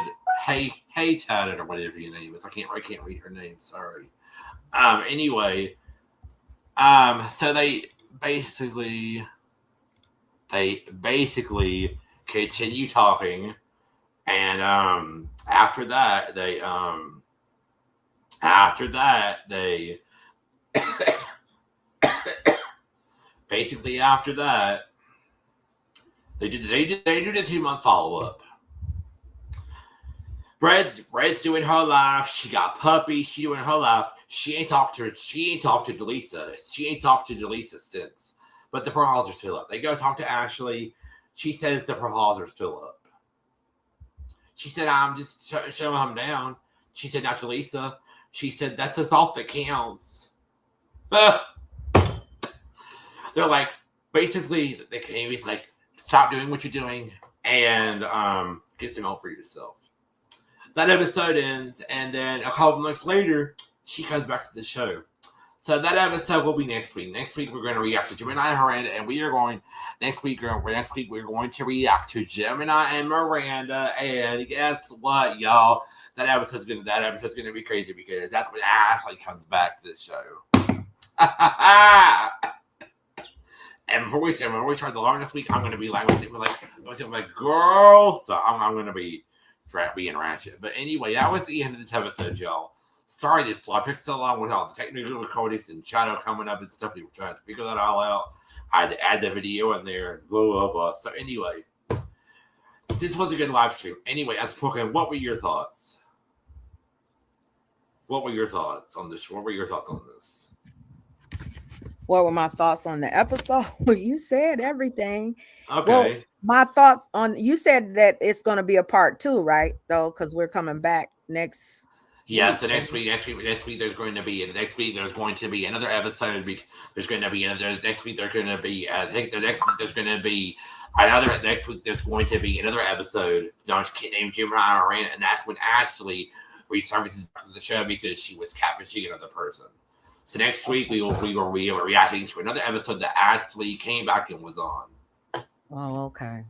or whatever your name is. I can't read her name. Sorry. Anyway, so they basically continue talking, and after that they basically after that they do the 2-month follow-up. Red's doing her life. She got puppies. She doing her life. She ain't talked to Jalissa. She ain't talked to Jalissa since. But the profiles are still up. They go talk to Ashley. She says the profiles are still up. She said, I'm just showing them down. She said, not Jalissa. She said, that's the thought that counts. They're like, basically, the Canadians like, stop doing what you're doing and get some help for yourself. That episode ends, and then a couple months later, she comes back to the show. So that episode will be next week. Next week we're going to react to Gemini and Miranda, and we're going to react to Gemini and Miranda. And guess what, y'all? That episode's gonna be crazy because that's when Ashley comes back to the show. And before we start the learn this week, I'm gonna be like, girl. So I'm gonna be being ratchet. But anyway, that was the end of this episode, y'all. Sorry this live took so long with all the technical recordings and Shadow coming up and stuff. We were trying to figure that all out. I had to add the video in there and blah, blah, blah. So anyway, this was a good live stream. Anyway, Unspoken, what were your thoughts? What were your thoughts on this? What were my thoughts on the episode? You said everything. Okay. Well, my thoughts on, you said that it's going to be a part 2, right? Though, because we're coming back next. Yeah, so next week there's going to be another episode. There's going to be another next week. There's going to be another episode. Named Gemini and Miranda, and that's when Ashley resurfaces back to the show because she was catfishing another person. So next week we will be reacting to another episode that Ashley came back and was on. Oh, okay.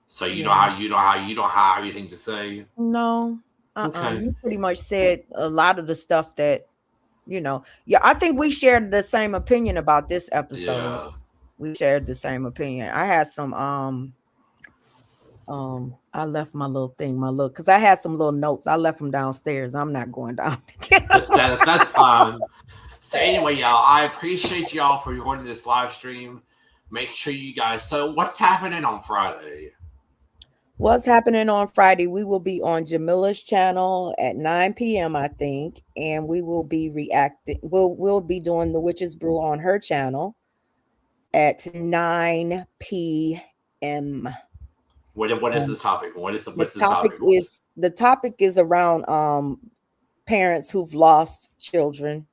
So you don't have anything to say? No. Okay. You pretty much said a lot of the stuff that, I think we shared the same opinion about this episode. Yeah. We shared the same opinion. I had some I left my little thing, because I had some little notes. I left them downstairs. I'm not going down. That's fine. So anyway, y'all, I appreciate y'all for joining this live stream. Make sure you guys. So what's happening on Friday? What's happening on Friday? We will be on Jamila's channel at 9 p.m. I think, and we will be reacting. We'll be doing the Witch's Brew on her channel at 9 p.m. What is the topic? What's the topic? The topic is around parents who've lost children,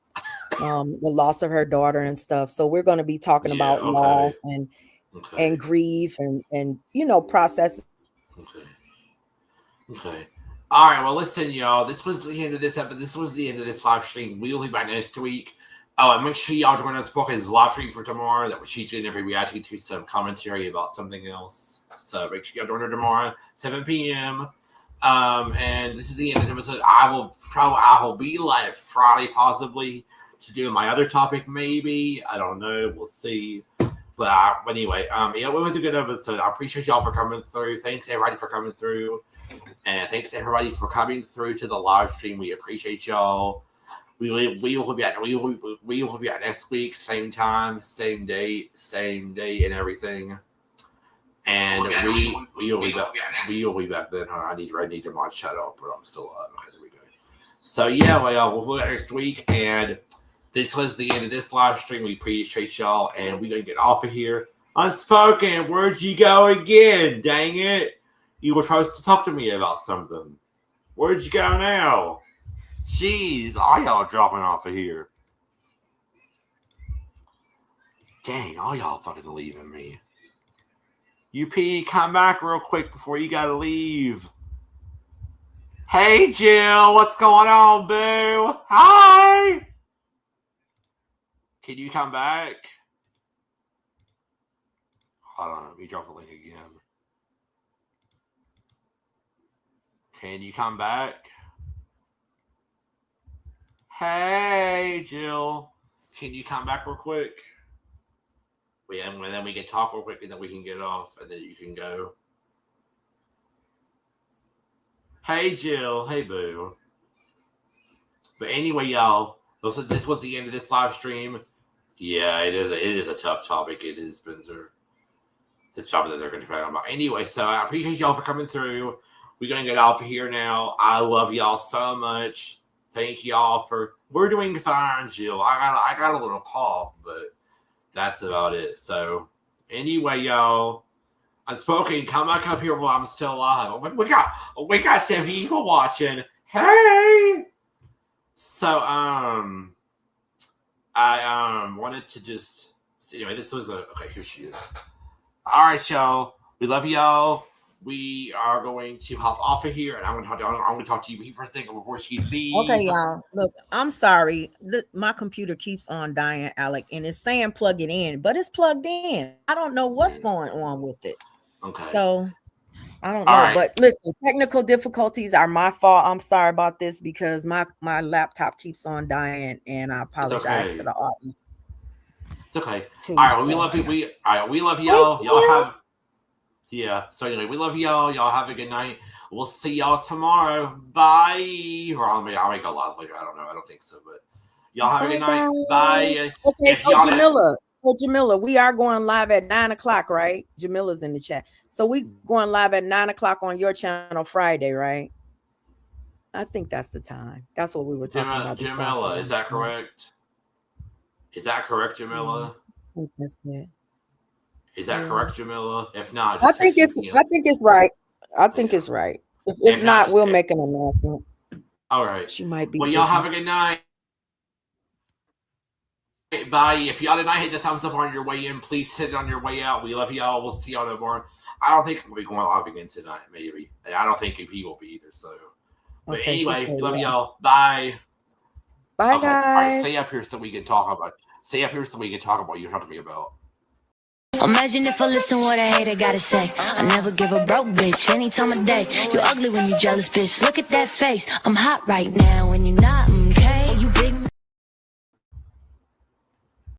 the loss of her daughter and stuff. So we're going to be talking about loss and grief and process. Okay. All right. Well, listen, y'all. This was the end of this episode. This was the end of this live stream. We will be back next week. Oh, and make sure y'all join Unspoken's live stream for tomorrow. That she's going to be reacting to some commentary about something else. So make sure y'all join her tomorrow, 7 p.m. And this is the end of this episode. I will be live Friday possibly to do my other topic. Maybe, I don't know. We'll see. But anyway, it was a good episode. I appreciate y'all for coming through. Thanks everybody for coming through, and thanks everybody for coming through to the live stream. We appreciate y'all. We will be at next week, same time, same date, and everything. And We'll be back then. Huh? I need to mod shut up, but I'm still up. Okay, there we go. So yeah, well, we'll look next week, and this was the end of this live stream. We appreciate y'all, and we're gonna get off of here. Unspoken, where'd you go again? Dang it! You were supposed to talk to me about something. Where'd you go now? Jeez, all y'all dropping off of here. Dang, all y'all fucking leaving me. UP, come back real quick before you gotta leave. Hey, Jill, what's going on, boo? Hi! Can you come back? Hold on, let me drop the link again. Can you come back? Hey, Jill. Can you come back real quick? And then we can talk real quick, and then we can get off, and then you can go. Hey, Jill. Hey, boo. But anyway, y'all, this was the end of this live stream. Yeah, it is a tough topic. It is, Spencer. This topic that they're going to talk about. Anyway, so I appreciate y'all for coming through. We're going to get off of here now. I love y'all so much. Thank y'all we're doing fine, Jill. I got a little cough, but that's about it. So anyway, y'all, Unspoken, come back up here while I'm still alive. We got some people watching. Hey. So I wanted to just anyway. This was okay. Here she is. All right, y'all. We love y'all. We are going to hop off of here, and I'm going to talk to you for a second before she leaves. Okay, y'all. Look, I'm sorry. My computer keeps on dying, Alec, and it's saying plug it in, but it's plugged in. I don't know what's going on with it. Okay. So I don't know. Right. But listen, technical difficulties are my fault. I'm sorry about this because my laptop keeps on dying, and I apologize to the audience. It's okay. All right, well, we love you. We love y'all. Y'all have. Yeah. So anyway, we love y'all. Y'all have a good night. We'll see y'all tomorrow. Bye. Or I'll make a live later. I don't know. I don't think so, but y'all have a good night. Bye. Okay. So Jamila, we are going live at 9:00, right? Jamila's in the chat. So we going live at 9:00 on your channel Friday, right? I think that's the time. That's what we were talking about. Jamila, is that correct? Is that correct, Jamila? I think that's it. Is that correct, Jamila? If not, I think it's right. I think it's right. If not, we'll make an announcement. All right. She might be. Well, y'all have a good night. Bye. If y'all did not hit the thumbs up on your way in, please hit it on your way out. We love y'all. We'll see y'all tomorrow. I don't think we'll be going live again tonight. Maybe. I don't think he will be either. So, but anyway, love y'all. Bye. Bye, guys. All right, stay up here so we can talk about. What you're talking to me about. Imagine if I listen what a hater gotta say. I never give a broke bitch any time of day. You ugly when you jealous, bitch. Look at that face. I'm hot right now when you're not.